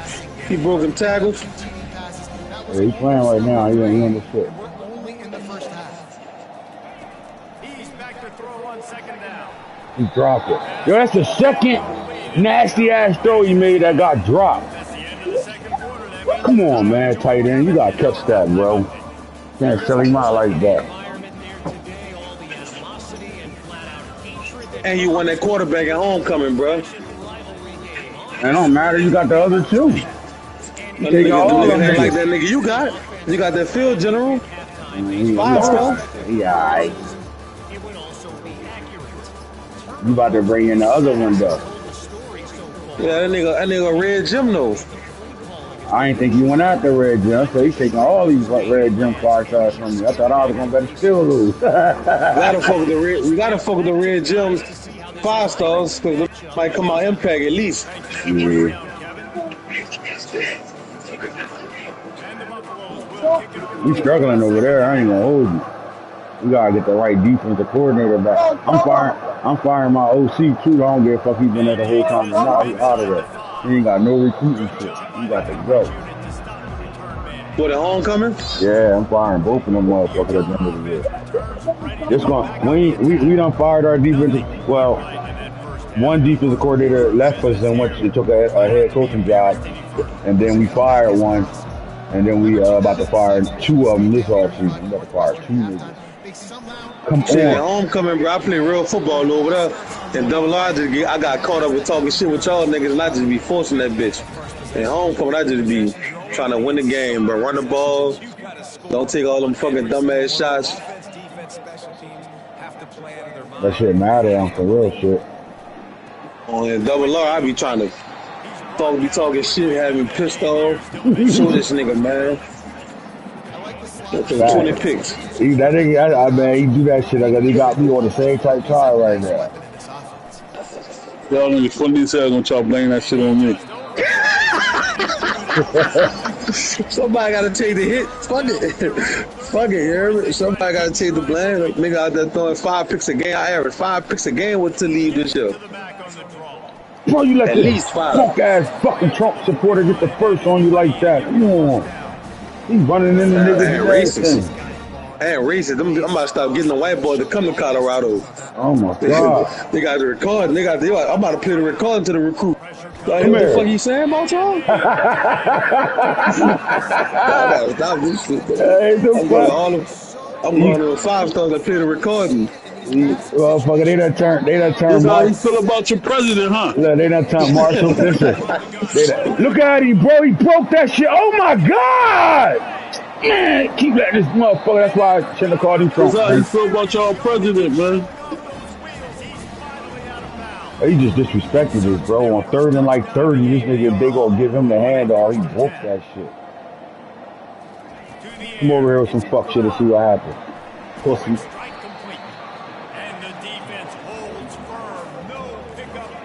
He broke some tackles. Yeah, he's playing right now. He on the shit. We're only in the first half. He's back to throw on 2nd down. He dropped it. Yo, that's the second nasty ass throw he made that got dropped. That's the end of the 2nd quarter. That means Come on, man, tight end. You gotta catch that, bro. Can't sell him out like that. Environment there today, all the animosity and flat-out hatred that And you won that quarterback at homecoming, bro. rivalry game. It don't matter. You got the other two. You That take nigga, all of them. like that nigga you got. You got that field general. Five-star. Yeah, It would also be accurate. you about to bring in the other one though. The story so far. Yeah, that nigga Red Jim though. I ain't think he went after Red Jim, so he's taking all these Red Jim 5-stars from me. I thought I was gonna better still lose. We gotta fuck with the Red Jim 5-stars because they might come out impact at least. Yeah. We struggling over there. I ain't gonna hold you. We gotta get the right defensive coordinator back. I'm firing my OC too. I don't give a fuck. He's been there the whole time. But now he's out of there. He ain't got no recruiting shit. He got to go. For the homecoming? Yeah, I'm firing both of them motherfuckers at the end of the year. This one, we done fired our defensive. Well, one defensive coordinator left us and went to took a head coaching job, and then we fired one, and then we about to fire 2 of them this offseason. We about to fire 2 niggas. Come Shit, at on. homecoming, bro. I play real football over there. And double R, I got caught up with talking shit with y'all niggas, and I just be forcing that bitch. At homecoming, I just be trying to win the game, but run the ball. Don't take all them fucking dumbass shots. That shit matter on some real shit. On double R, I be trying to be talking shit, have me pissed off. Show this nigga, man. 20 picks. That nigga, I mean, he do that shit. Like, he got me on the same type tire right now. Y'all niggas funny as hell gonna try to blame that shit on me. Somebody gotta take the hit. Fuck it. Fuck it, you hear me? Somebody gotta take the blame. Like, nigga out there throwing 5 picks a game. I average 5 picks a game with to leave this year. Bro, you let At this least 5. punk ass fucking Trump supporter get the first on you like that. Come on. He's running in the niggas. I ain't racist. I'm about to stop getting the white boy to come to Colorado. Oh my god. They got the recording. I'm about to play the recording to the recruit. Like, Come what the here. fuck you saying about y'all? I gotta stop this shit. Hey, the I'm going to the 5-stars to play the recording. Motherfucker, they done turned That's how you Marshal. feel about your president, huh? Look, they done turned Marshal. Listen. Look at him, bro. He broke that shit. Oh my god! Man, keep letting this motherfucker. That's why I shouldn't have called him Trump. That's how you feel about your president, man. He just disrespected this, bro. On 3rd and like 30, this nigga, they gonna give him the handoff. He broke that shit. Come over here with some fuck shit and see what happens. Pussy.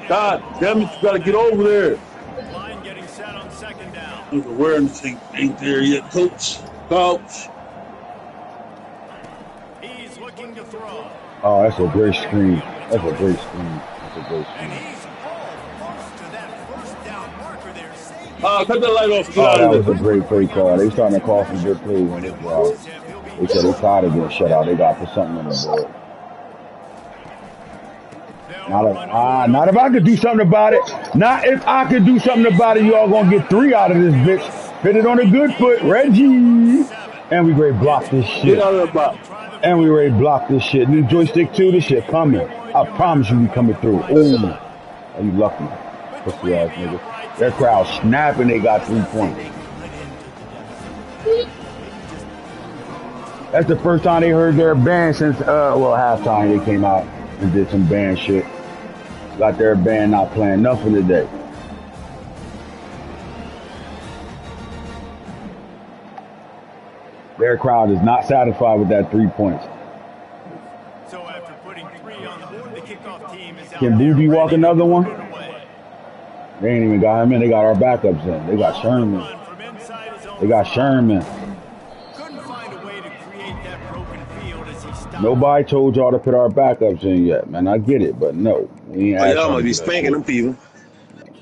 God damn it, you gotta get over there. Line getting set on 2nd down. The awareness ain't there yet, coach. Coach. He's looking to throw. Oh, that's a great screen. That's a great screen. That's a great And screen. he's almost to that 1st down marker there. Cut that light off. Get Oh, out that of was there. a great play call. They starting to call some good plays on this drive. They said they tired of getting shut out. They got to put something on the board. Not if I could do something about it. Not if I could do something about it. Y'all gonna get 3 out of this bitch. Fit it on a good foot, Reggie. And we ready to block this shit. Get out of the box. And we ready to block this shit. New joystick too, this shit coming. I promise you we coming through. Ooh. Are you lucky? Pussy ass nigga. Their crowd snapping, they got 3 points. That's the first time they heard their band since, halftime they came out and did some band shit. Got their band not playing nothing today. Their crowd is not satisfied with that 3 points. So after putting 3 on the board, the kickoff team is out. Can Booby walk another one? They ain't even got him in. They got our backups in. They got Sherman. They got Sherman. Couldn't find a way to create that broken field as he stopped. Nobody told y'all to put our backups in yet, man. I get it, but no. We ain't Y'all must be spanking them people.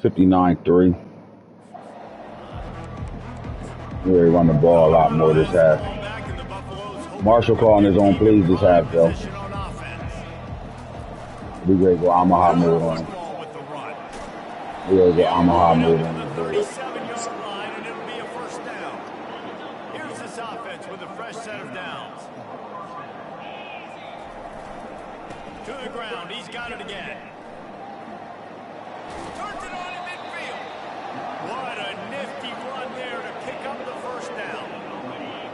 59-3. We already run the ball a lot more this half. Marshall calling his own plays this half, though. We ready to go Omaha mode on him. We ready to go Omaha mode on him. 37-yard line, and it'll be a first down. Here's this offense with a fresh set of downs. To the ground, he's got it again. Turns it on in midfield. What a nifty run there to pick up the first down.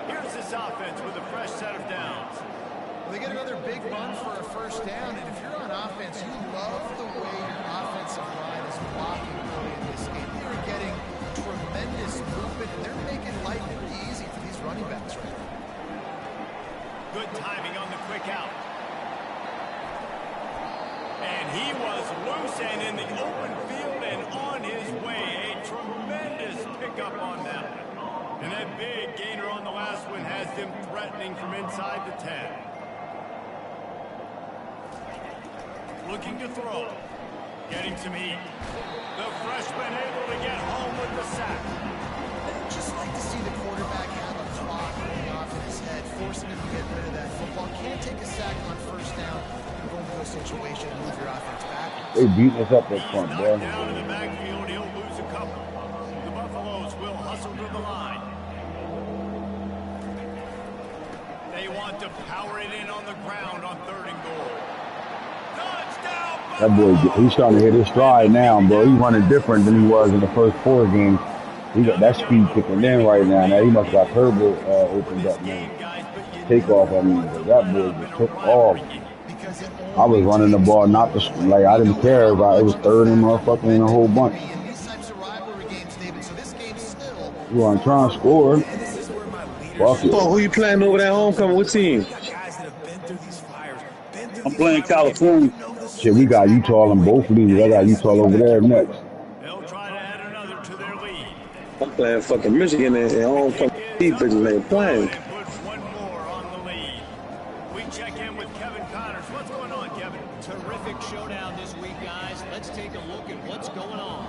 Here's this offense with a fresh set of downs. Well, they get another big run for a first down, and if you're on offense, you love the way your offensive line is blocking early in this game. They're getting tremendous movement, and they're making life pretty easy for these running backs right now. Good timing on the quick out. And he was loose and in the open field and on his way. A tremendous pickup on that one. And that big gainer on the last one has them threatening from inside the 10. Looking to throw. Getting some heat. The freshman able to get home with the sack. I'd just like to see the quarterback have a clock going off in his head, forcing him to get rid of that football. Can't take a sack on first down and go into a situation and move your offense back. They beating us up that front, bro. Down in the backfield, he'll lose a couple. The Buffaloes will hustle to the line. They want to power it in on the ground on 3rd and goal. Touchdown! That boy, he's starting to hit his stride now, bro. He's running different than he was in the first 4 games. He got that speed kicking in right now. Now he must got Herbert opened up now. Takeoff, I mean, but that boy just took off. I was running the ball, not the like I didn't care about it was 3rd and motherfucking in a whole bunch. You want to try and score? Fuck it. Oh, who you playing over that homecoming? What team? I'm playing California. Shit, we got Utah in both leagues. I got Utah over there next. They'll try to add another to their lead. I'm playing fucking Michigan and homecoming. These bitches ain't playing. Puts one more on the lead. We check in with Kevin Connors. What's going on, Kevin? Terrific showdown this week, guys. Let's take a look at what's going on.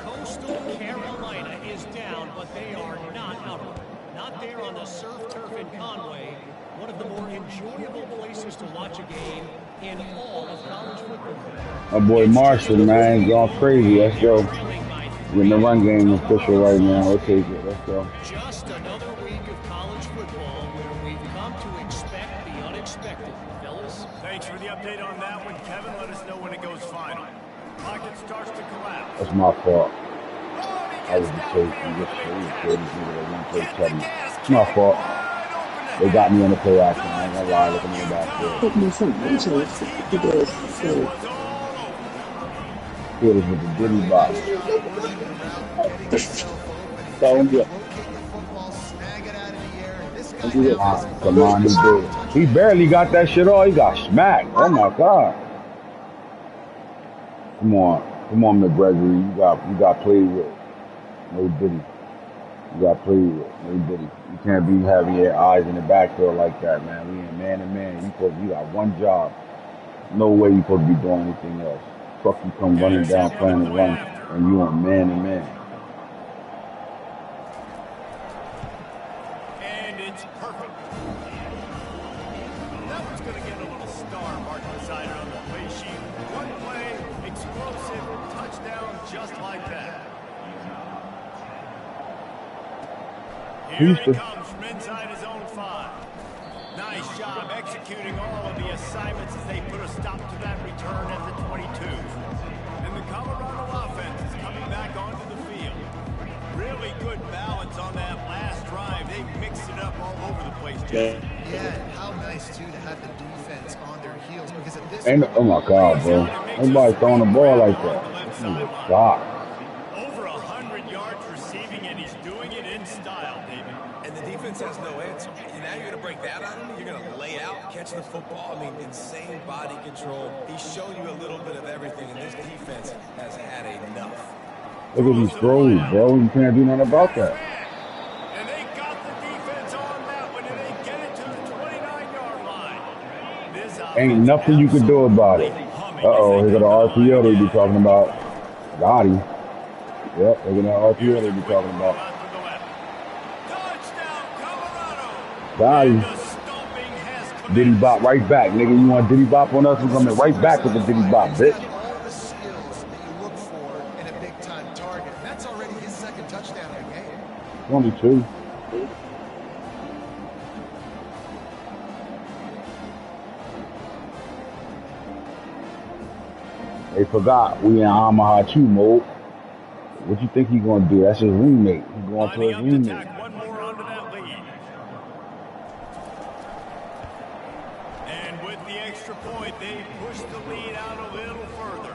Coastal Carolina is down, but they are not out of it. Not there on the surf turf in Conway. One of the more enjoyable places to watch a game in all of college football. My boy Marshal, man, going crazy. Let's go. Getting the run game official right now. We'll take it. Let's go. Just another week of college football where we've come to expect the unexpected. Fellas? Thanks for the update on that one, Kevin. Let us know when it goes final. Pocket starts to collapse. That's my fault. I was just saying, it's my fault. They got me on the play action. I ain't gonna lie, looking in the backfield. Here is with the Diddy box. Come on, he did. He barely got that shit off. He got smacked. Oh my God. Come on, Mr. Gregory. You got played with. No Diddy. You got played with. No Diddy. You can't be having your eyes in the backfield like that, man. We in man to man. You got one job. No way you supposed to be doing anything else. Fuck you come running down playing the run and you on man to man. And it's perfect. That one's going to get a little star marked beside it on the play sheet. One play, explosive, touchdown just like that. Here he comes from inside his own 5. Nice job executing all of the assignments as they put a stop to that return at the 22. And the Colorado offense is coming back onto the field. Really good balance on that last drive. They mixed it up all over the place, Jesse. Yeah, how nice, too, to have the defense on their heels. Because at this Oh, my God, bro. Nobody throwing the ball like that. This nigga God. Over 100 yards receiving, and he's doing it in style, David. And the defense has no answer. And now you're going to break that out of him? You're going to lay out, catch the football? I mean, insane body control. He's shown you a little bit of everything, and this defense has had enough. Look at these throws, bro. You can't do nothing about that. And they got the defense on that one, and they get it to the 29-yard line. Ain't nothing you can do about it. Uh-oh, here go the RPO they be talking about. Got him. Yep, look at that RPO they be talking about. Got him. Diddy bop right back. Nigga, you want Diddy bop on us? We're coming right back with the Diddy bop, bitch. all the skills that you look for in a big-time target. That's already his second touchdown in the game. 22. They forgot we in Omaha 2 mode. What you think he gonna do? That's his roommate. He going to his roommate. One more onto that lead. And with the extra point, they push the lead out a little further.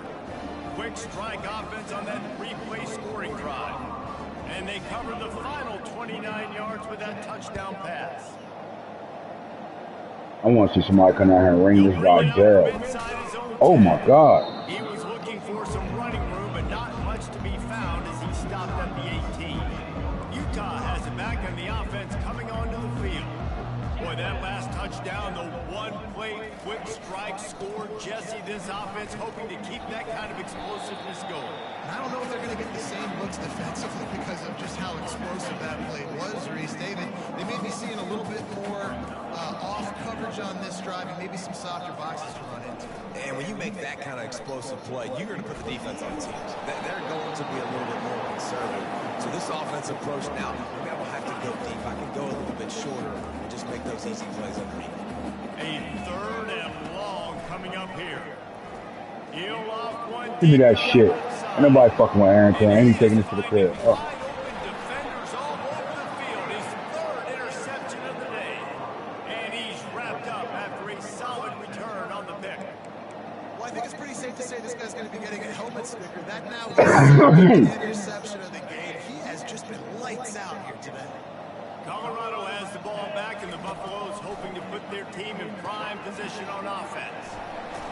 Quick strike offense on that replay scoring drive. And they cover the final 29 yards with that touchdown pass. I want to see somebody come out here and ring this guy down. Oh my God. He was looking for some running room, but not much to be found as he stopped at the 18. Utah has it back and the offense coming onto the field. Boy, that last touchdown, the one-play quick strike score. Jesse, this offense hoping to keep that kind of explosiveness going. I don't know if they're going to get the same looks defensively because of just how explosive that play was, Reese. David, they may be seeing a little bit more off coverage on this drive and maybe some softer boxes to run into. And when you make that kind of explosive play, you're going to put the defense on teams. They're going to be a little bit more conservative. So this offense approach now, maybe I don't have to go deep. I can go a little bit shorter and just make those easy plays underneath. A 3rd and long coming up here. He'll off one. Give me that shit. Ain't nobody fucking with Aaron Clan. Ain't he taking this to the crib? Oh. Defenders all over the field. His 3rd interception of the day. And he's wrapped up after a solid return on the pick. Well, I think it's pretty safe to say this guy's going to be getting a helmet sticker. That now is the interception of the game. He has just been lights out here today. Colorado has the ball back, and the Buffaloes hoping to put their team in prime position on offense.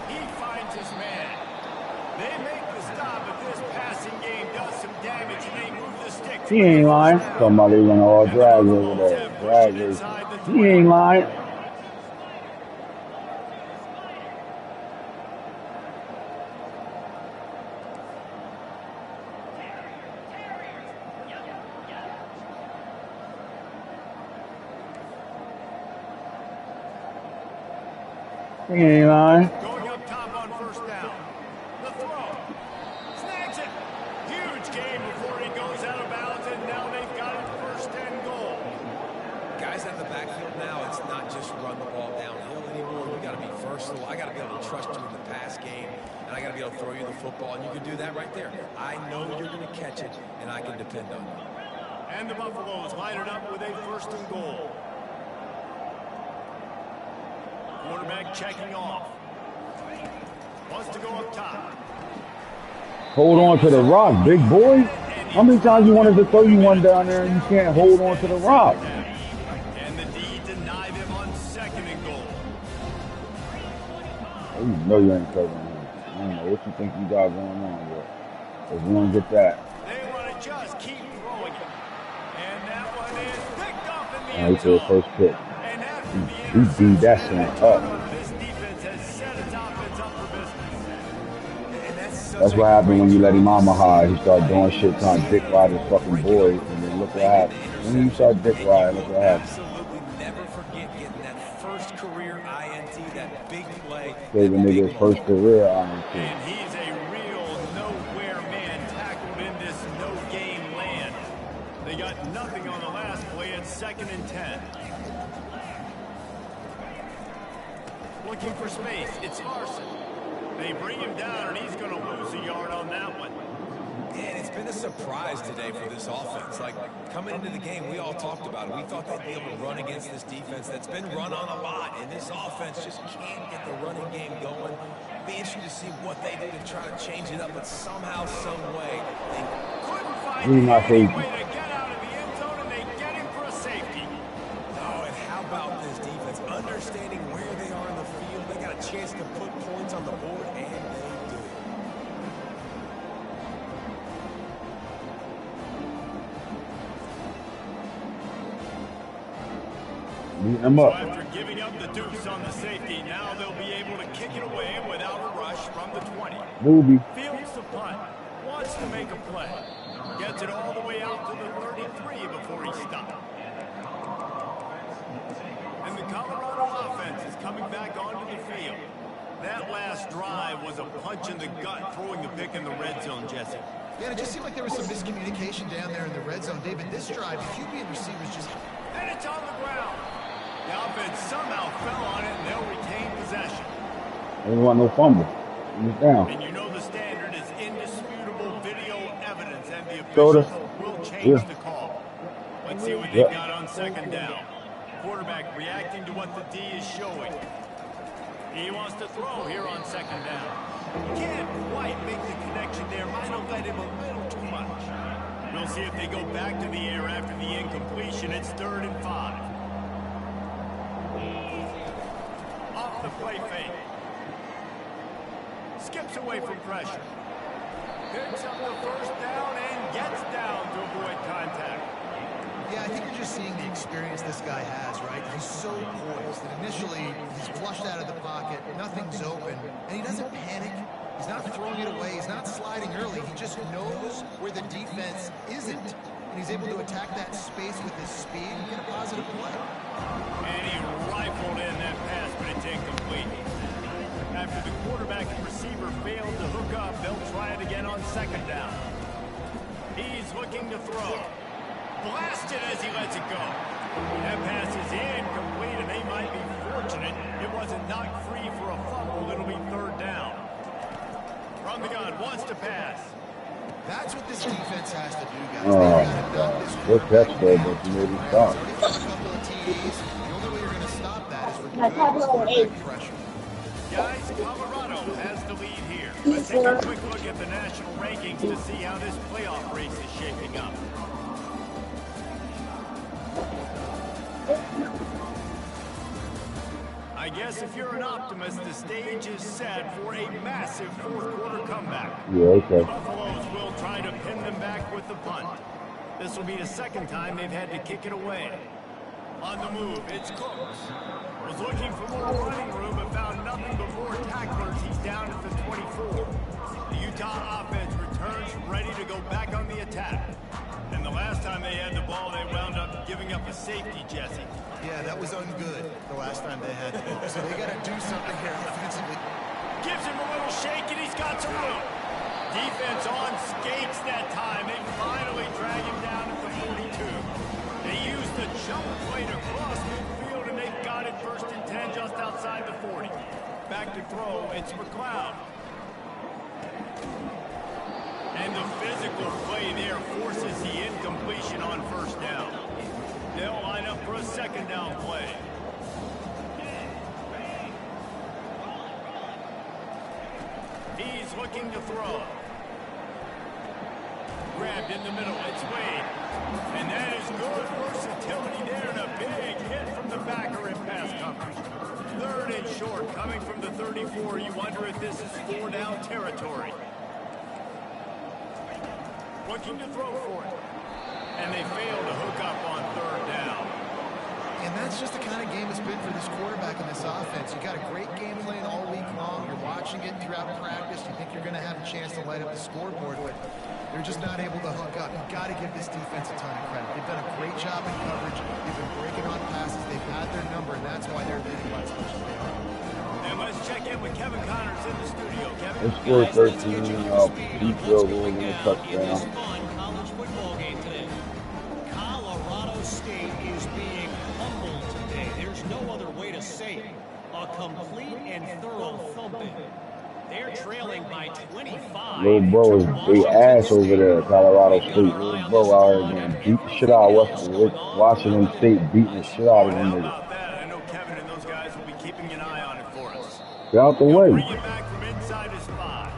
He finds his man. They make the stop, but this passing game does some damage, and they move the stick. He ain't lying. Somebody run all drag over there. Draggers. He ain't lying. He ain't lying. Going up top on 1st down. The throw. Snags it. Huge game before he goes out of bounds, and now they've got it 1st and goal. Guys at the backfield now, it's not just run the ball downhill anymore. You got to be versatile. I got to be able to trust you in the pass game, and I got to be able to throw you the football, and you can do that right there. I know you're going to catch it, and I can depend on you. And the Buffaloes line it up with a 1st and goal. Quarterback checking off. Wants to go up top. Hold on to the rock, big boy. How many times you wanted to throw you one down there and you can't hold on to the rock? And the D deny them on 2nd and goal. Oh, you know you ain't covering him. I don't know what you think you got going on, but if you don't get that. They want to just keep throwing it. And that one is picked up in the He end for the zone. first pick. And after the He beat that thing up. this defense has set its offense up for business. And That's what happened when you let him on high. He started doing shit trying to dick ride his fucking boys, and then look what happened. When you start dick riding, look what happened. Absolutely never forget getting that first career INT, that big play. Gave a nigga his first career INT. And he's a real nowhere man tackled in this no-game land. They got nothing on the last play. It's 2nd and 10. Looking for space. It's Marshal. They bring him down, and he's going to lose a yard on that one. And it's been a surprise today for this offense. Like, coming into the game, we all talked about it. We thought they'd be able to run against this defense that's been run on a lot, and this offense just can't get the running game going. Be interesting to see what they do to try to change it up, but somehow, some way, they couldn't find any way to get out of the end zone, and they get him for a safety. Oh, and how about this defense? Understanding where they are in the field, they got a chance to put points on the board, and they do. Him up. So after giving up the deuce on the safety, now they'll be able to kick it away without a rush from the 20. Movie. Fields the punt. Wants to make a play. Gets it all the way out to the 33 before he stopped. And the Colorado offense is coming back onto the field. That last drive was a punch in the gut, throwing the pick in the red zone, Jesse. Yeah, it just seemed like there was some miscommunication down there in the red zone. David, this drive, QB and receivers just... And it's on the ground. The offense somehow fell on it, and they'll retain possession. They don't want no fumble. He's down. And you know the standard is indisputable video evidence, and the officials will change the call. Let's see what they've got on 2nd down. Quarterback reacting to what the D is showing. He wants to throw here on 2nd down. Can't quite make the connection there. Might have led him a little too much. We'll see if they go back to the air after the incompletion. It's 3rd and 5. Off the play fake. Skips away from pressure. Picks up the 1st down and gets down to avoid contact. Yeah, I think you're just seeing the experience this guy has, right? He's so poised that initially he's flushed out of the pocket, nothing's open, and he doesn't panic. He's not throwing it away. He's not sliding early. He just knows where the defense isn't, and he's able to attack that space with his speed and get a positive play. And he rifled in that pass, but it's incomplete. After the quarterback and receiver failed to hook up, they'll try it again on 2nd down. He's looking to throw. Blasted as he lets it go. That pass is incomplete, and they might be fortunate it wasn't knocked free for a fumble. It'll be 3rd down. From the gun, wants to pass. That's what this defense has to do, guys. Oh, God. Good catch there, but you made him stop. A couple of TDs. The only way you're going to stop that is with good quarterback pressure. Guys, Colorado has the lead here. Let's take a quick look at the national rankings to see how this playoff race is shaping up. I guess if you're an optimist, the stage is set for a massive 4th quarter comeback. Yeah, okay. The Buffaloes will try to pin them back with the punt. This will be the 2nd time they've had to kick it away. On the move, it's Cooks. Was looking for more running room, but found nothing before tacklers. He's down at the 24. The Utah offense returns ready to go back on the attack. And the last time they had the ball, they wound up giving up a safety, Jesse. Yeah, that was ungood the last time they had the ball. So they got to do something here offensively. Gives him a little shake, and he's got some room. Defense on skates that time. They finally drag him down at the 42. They used the jump play to cross midfield, and they've got it 1st and 10 just outside the 40. Back to throw, it's McLeod. And the physical play there forces the incompletion on 1st down. They'll line up for a 2nd down play. He's looking to throw. Grabbed in the middle, it's Wade. And that is good versatility there, and a big hit from the backer in pass coverage. 3rd and short, coming from the 34. You wonder if this is 4 down territory. Looking to throw for it. And they fail to hook up on 3rd down. And that's just the kind of game it's been for this quarterback and this offense. You got a great game plan all week long. You're watching it throughout practice. You think you're going to have a chance to light up the scoreboard, but they're just not able to hook up. You've got to give this defense a ton of credit. They've done a great job in coverage. They've been breaking on passes. They've had their number, and that's why they're leading by as much as they are. And let's check in with Kevin Connors in the studio. Kevin, They scored 13, deep field goal and a touchdown. College football game today. Colorado State is being a complete and thorough thumping. They're trailing by 25. Little bro is they ass over there, Colorado State. Little bro out here getting beat the shit out of Washington State, beating the shit out of them niggas. About that, I know Kevin and those guys will be keeping an eye on it for us. Get out the way. Bring it back from inside his 5.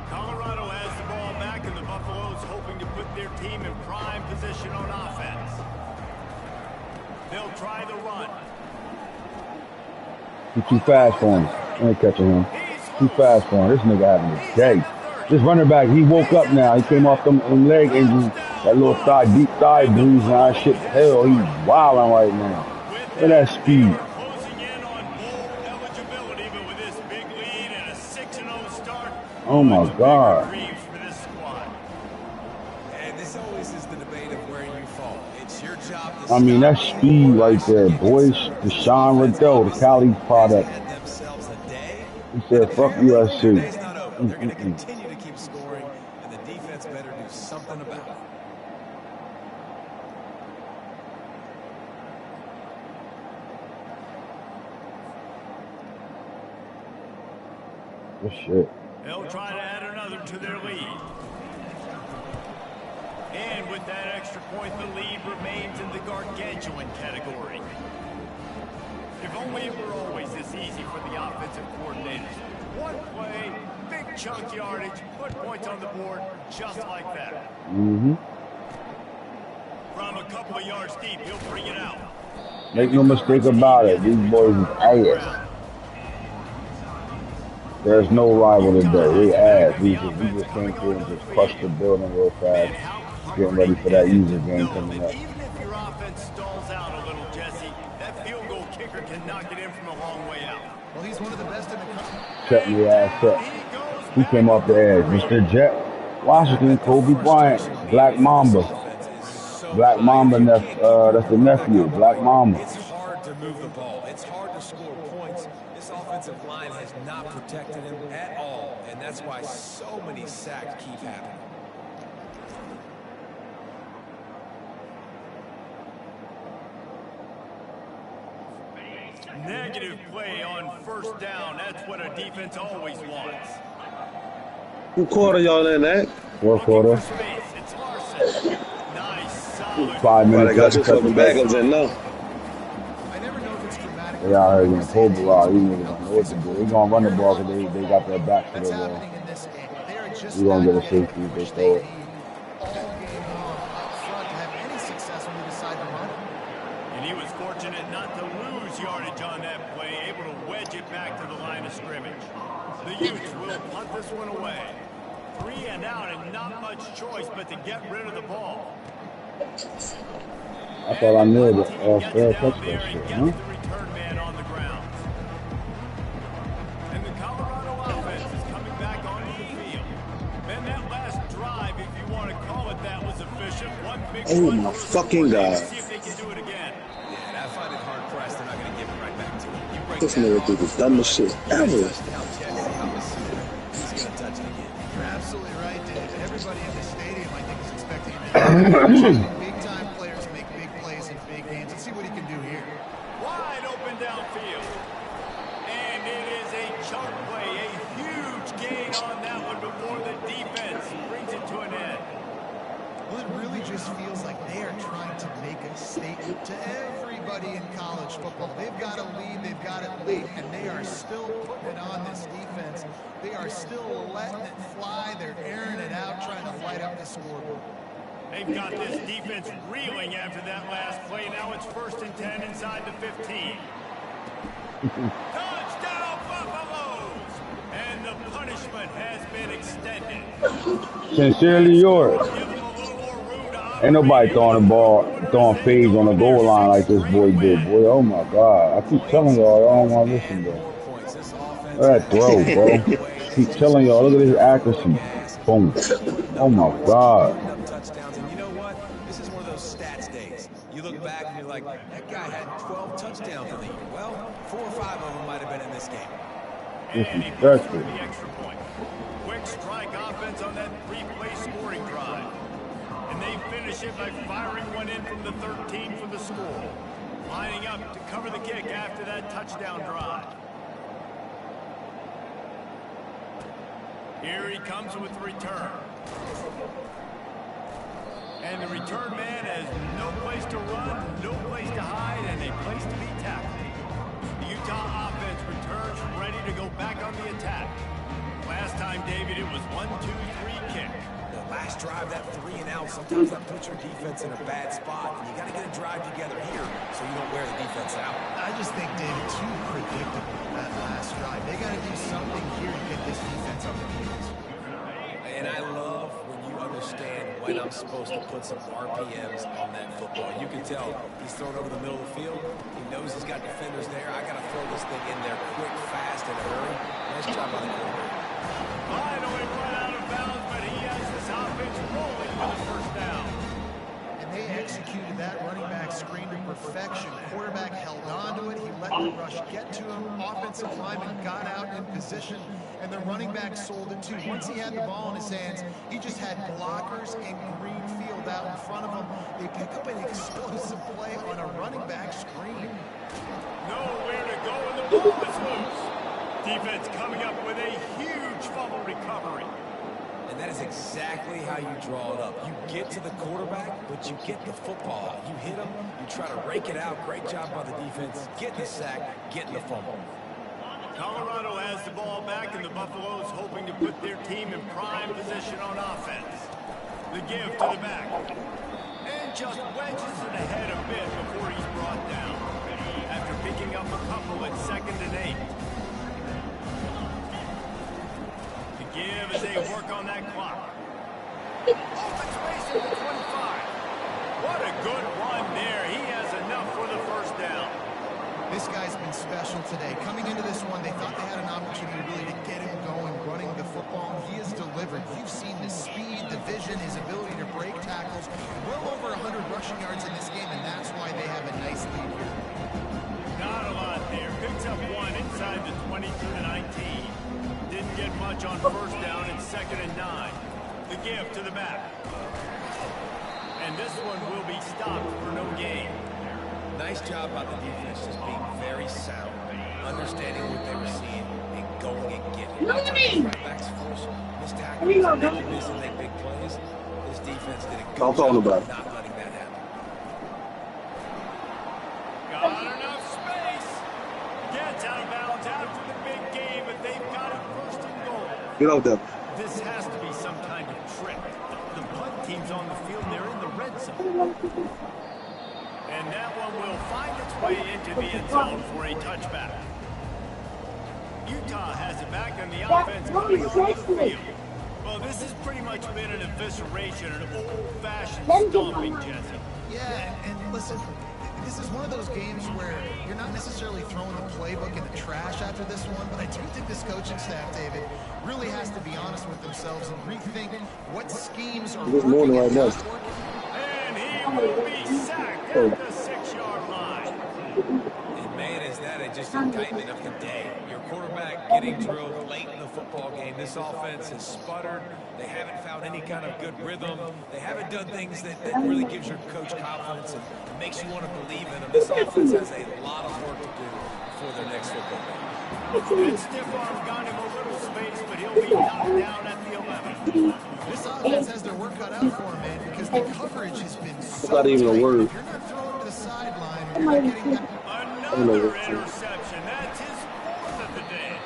Colorado has the ball back, and the Buffaloes hoping to put their team in prime position on offense. They'll try the run. He's too fast for him. I ain't catching him. Too fast for him. This nigga having a day. This running back, he woke up now. He came off them leg injury. That little deep thigh bruise and that shit. Hell, he's wilding right now. Look at that speed. Closing in on bowl eligibility, but with this big lead and a 6-0 start. Oh my God. Dreams for this squad. And this always is the debate of where you fall. It's your job to I mean, stop that's speed right there, boys. Deshaun Riddell, the Cali product. themselves a day. He said, fuck USC. Day's not over. They're going to continue to keep scoring, and the defense better do something about it. Good shit. They'll try to add another to their lead. And with that extra point, the lead remains in the gargantuan category. If only it were always this easy for the offensive coordinators. One play, big chunk yardage, put points on the board just like that. Mm-hmm. From a couple of yards deep, he'll bring it out. Make no mistake about it. These boys is ass. There's no rival today. They ass. We just came through and just crushed the building real fast. Getting ready for that user game coming up. Even if your offense stalls out a little, Jesse, that field goal kicker can knock it in from a long way out. Well, he's one of the best in the country. Shutting your ass up. He came off the edge. Mr. Jet Washington, Kobe Bryant, Black Mamba. Black Mamba, that's the nephew, Black Mamba. It's hard to move the ball. It's hard to score points. This offensive line has not protected him at all, and that's why so many sacks keep happening. Negative play on first down. That's what a defense always wants. What quarter y'all in that? Fourth quarter. Space. It's Larson. Nice, solid. 5 Well, minutes they got left you to cut the fucking break. backups in now. I never know if it's dramatic. They out here getting pulverized. These niggas don't know what to do. They gonna run the ball because they got their back to That's the ball. happening in this game. They are just We gonna not get a getting safety if they push throw it. need all game long up front to have any success when they decide to run it. And he was fortunate not to lose yardage on that play, able to wedge it back to the line of scrimmage. The Utes will punt this one away. 3 and out and not much choice but to get rid of the ball. I thought I knew the fair Gets down catch there that and shit, gets huh? the return man on the ground. And the Colorado offense is coming back onto the field. Man, that last drive, if you want to call it that, was efficient. One big Oh run my for the fucking God. See if they can do it again. And I find it hard pressed. They're not going to give it right back to him. You break This that nigga off, did the dumbest shit ever. touchdown, Jesse. I'm assuming he's going to touch it again. You're absolutely right, Dave. Everybody in the stadium, I think, is expecting him to big-time players make big plays in big games. Let's see what he can do here. Wide open downfield. And it is a chunk play, a huge gain on that one before the defense brings it to an end. Well, it really just feels like they are trying to make a statement to everybody in college football. They've got a lead, they've got it late, and they are still putting it on this defense. They are still letting it fly. They're airing it out, trying to light up the scoreboard. They've got this defense reeling after that last play. Now it's 1st and 10 inside the 15. Touchdown, Buffaloes! And the punishment has been extended. Sincerely yours. Give them a little more room to operate. Ain't nobody throwing the ball, throwing fades on the goal line like this boy did, boy. Oh my God. I keep telling y'all, I don't want to listen, bro. Look at that throw, bro. Keep telling y'all, look at his accuracy. Boom. Oh my God. Touchdowns, and you know what? This is one of those stats days. You look back and you're like, that guy had 12 touchdowns in the year. Well, 4 or 5 of them might have been in this game. And he pushed for the extra point. Quick strike offense on that 3-play scoring drive. And they finish it by firing one in from the 13 for the score. Lining up to cover the kick after that touchdown drive. Here he comes with the return. And the return man has no place to run, no place to hide, and a place to be tackled. The Utah offense returns ready to go back on the attack. Last time, David, it was 1-2-3 kick. The last drive, that 3 and out, sometimes that puts your defense in a bad spot, and you got to get a drive together here so you don't wear the defense out. I just think, David, too predictable that last drive. They got to do something here to get this defense on the heels. And I love when you understand when I'm supposed to put some RPMs on that football. You can tell he's thrown over the middle of the field. He knows he's got defenders there. I got to throw this thing in there quick, fast, in a hurry. Nice job on the quarterback. Finally run out of bounds, but he has this offense rolling for the first down. And they executed that running back screen to perfection. Quarterback held on to it. He let the rush get to him. Offensive lineman got out in position, and the running back sold it too. Once he had the ball in his hands, he just had blockers in green field out in front of him. They pick up an explosive play on a running back screen. Nowhere to go, and the ball is loose. Defense coming up with a huge fumble recovery. And that is exactly how you draw it up. You get to the quarterback, but you get the football out. You hit him, you try to rake it out. Great job by the defense. Getting the sack, getting the fumble. Colorado has the ball back, and the Buffaloes hoping to put their team in prime position on offense. The give to the back. And just wedges it ahead a bit before he's brought down. After picking up a couple at 2nd and 8. The give as they work on that clock. Off its race at the 25. What a good run there. He has enough for the first down. This guy's been special today. Coming into this one, they thought they had an opportunity really to get him going, running the football, and he has delivered. You've seen the speed, the vision, his ability to break tackles. Well over 100 rushing yards in this game, and that's why they have a nice lead here. Not a lot there. Picks up one inside the 22 to 19. Didn't get much on first down in 2nd and 9. The give to the back. And this one will be stopped for no gain. Nice job by the defense, just being very sound, understanding what they were seeing, and going and getting it. Not just right backs force, missed tackles, and then miss and make big plays. This defense did a good job of not letting that happen. Got enough space. Gets out of bounds after the big game, but they've got it 1st and goal. Get out there. This has to be some kind of trick. The punt team's on the field, and they're in the red zone. And that one will find its way into the end zone for a touchback. Utah has it back on the offense coming on the field. Well, this has pretty much been an evisceration, an old-fashioned stomping, Jesse. Yeah, and listen, this is one of those games where you're not necessarily throwing the playbook in the trash after this one, but I do think this coaching staff, David, really has to be honest with themselves and rethink what schemes are working and not working. And he will be sacked at the 6-yard line. And man, is that just an indictment of the day. Your quarterback getting drilled late in the football game. This offense has sputtered. They haven't found any kind of good rhythm. They haven't done things that really gives your coach confidence and makes you want to believe in them. This offense has a lot of work to do for their next football game. That stiff arm got him a little space, but he'll be knocked down at the 11. This offense has their work cut out for him, man, because the coverage has been so Not even a tight. word. If you're not throwing to the sideline, or you're not getting that. Another interception. That's his 4th of the day.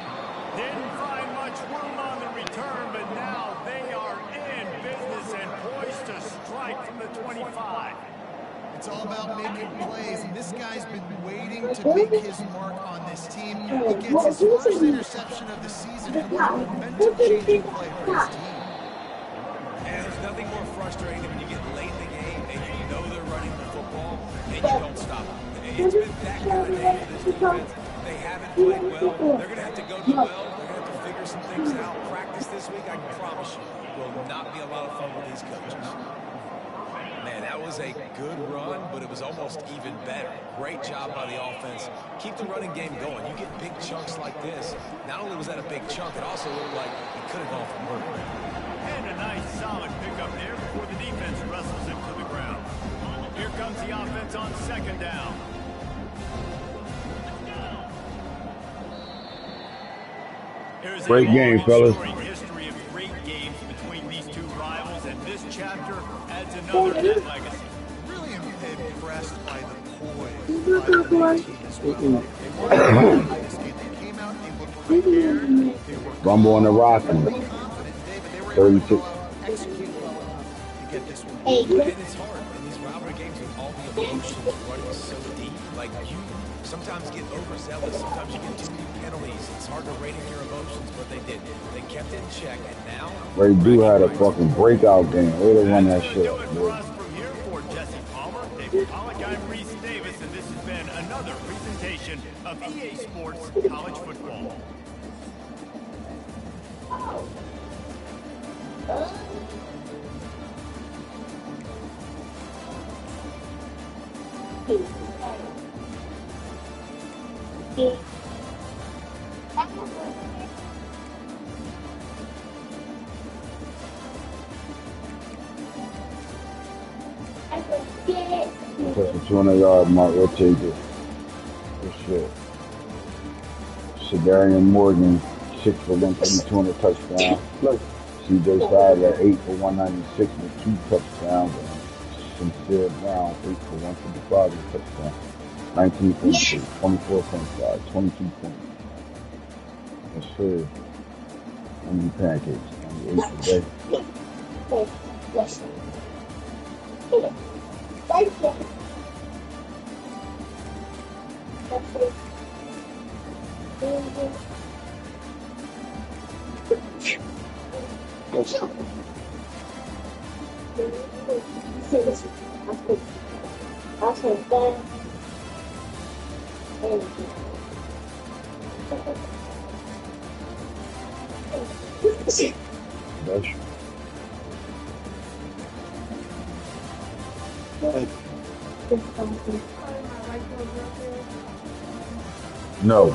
Didn't find much room on the return, but now they are in business and poised to strike from the 25. It's all about making plays, and this guy's been waiting to make his mark on this team. He gets his first interception of the season, and what a momentum-changing play for his team. And there's nothing more frustrating than when you get late in the game and you know they're running the football and you don't stop them. It's been that kind of day for this defense. They haven't played well. They're going to have to go to the well. They're going to have to figure some things out. Practice this week, I can promise you, will not be a lot of fun with these coaches. Man, that was a good run, but it was almost even better. Great job by the offense. Keep the running game going. You get big chunks like this. Not only was that a big chunk, it also looked like it could have gone for murder. And a nice solid pickup there before the defense wrestles him to the ground. Here comes the offense on 2nd down. There's a Great long game, and fellas. storied history of great games between these two rivals, and this chapter adds another to that legacy. Really impressed by the poise by the big team as well. They weren't afraid in this game. They came out, they looked prepared, they were Rumble on the Rocky. really confident, David. They were able to 36. go out and execute well enough to get this one. And it's hard in these rivalry games with all the emotions running so deep. Like, you sometimes get overzealous. Sometimes you get too many penalties. It's hard to rein in your emotions, but they did. They kept it in check, and now Ray do had a fucking breakout game. Way to run that That's shit. gonna do it for us from here. For Jesse Palmer, David Pollack, I'm Reese Davis, and this has been another presentation of EA Sports College Football. Touch the 200-yard mark. We'll take it. For sure. Shadarian Morgan, 6 for 132 touchdown. CJ Side at 8 for 196 with 2 touchdowns. And Sincere Brown, 8 for 155 with a touchdown. 19 points, 24.5, 22 points. Yes, sir. How many pancakes? 98 today. That's no.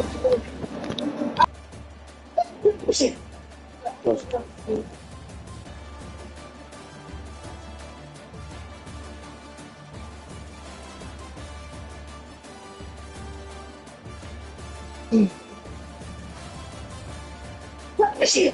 Shit.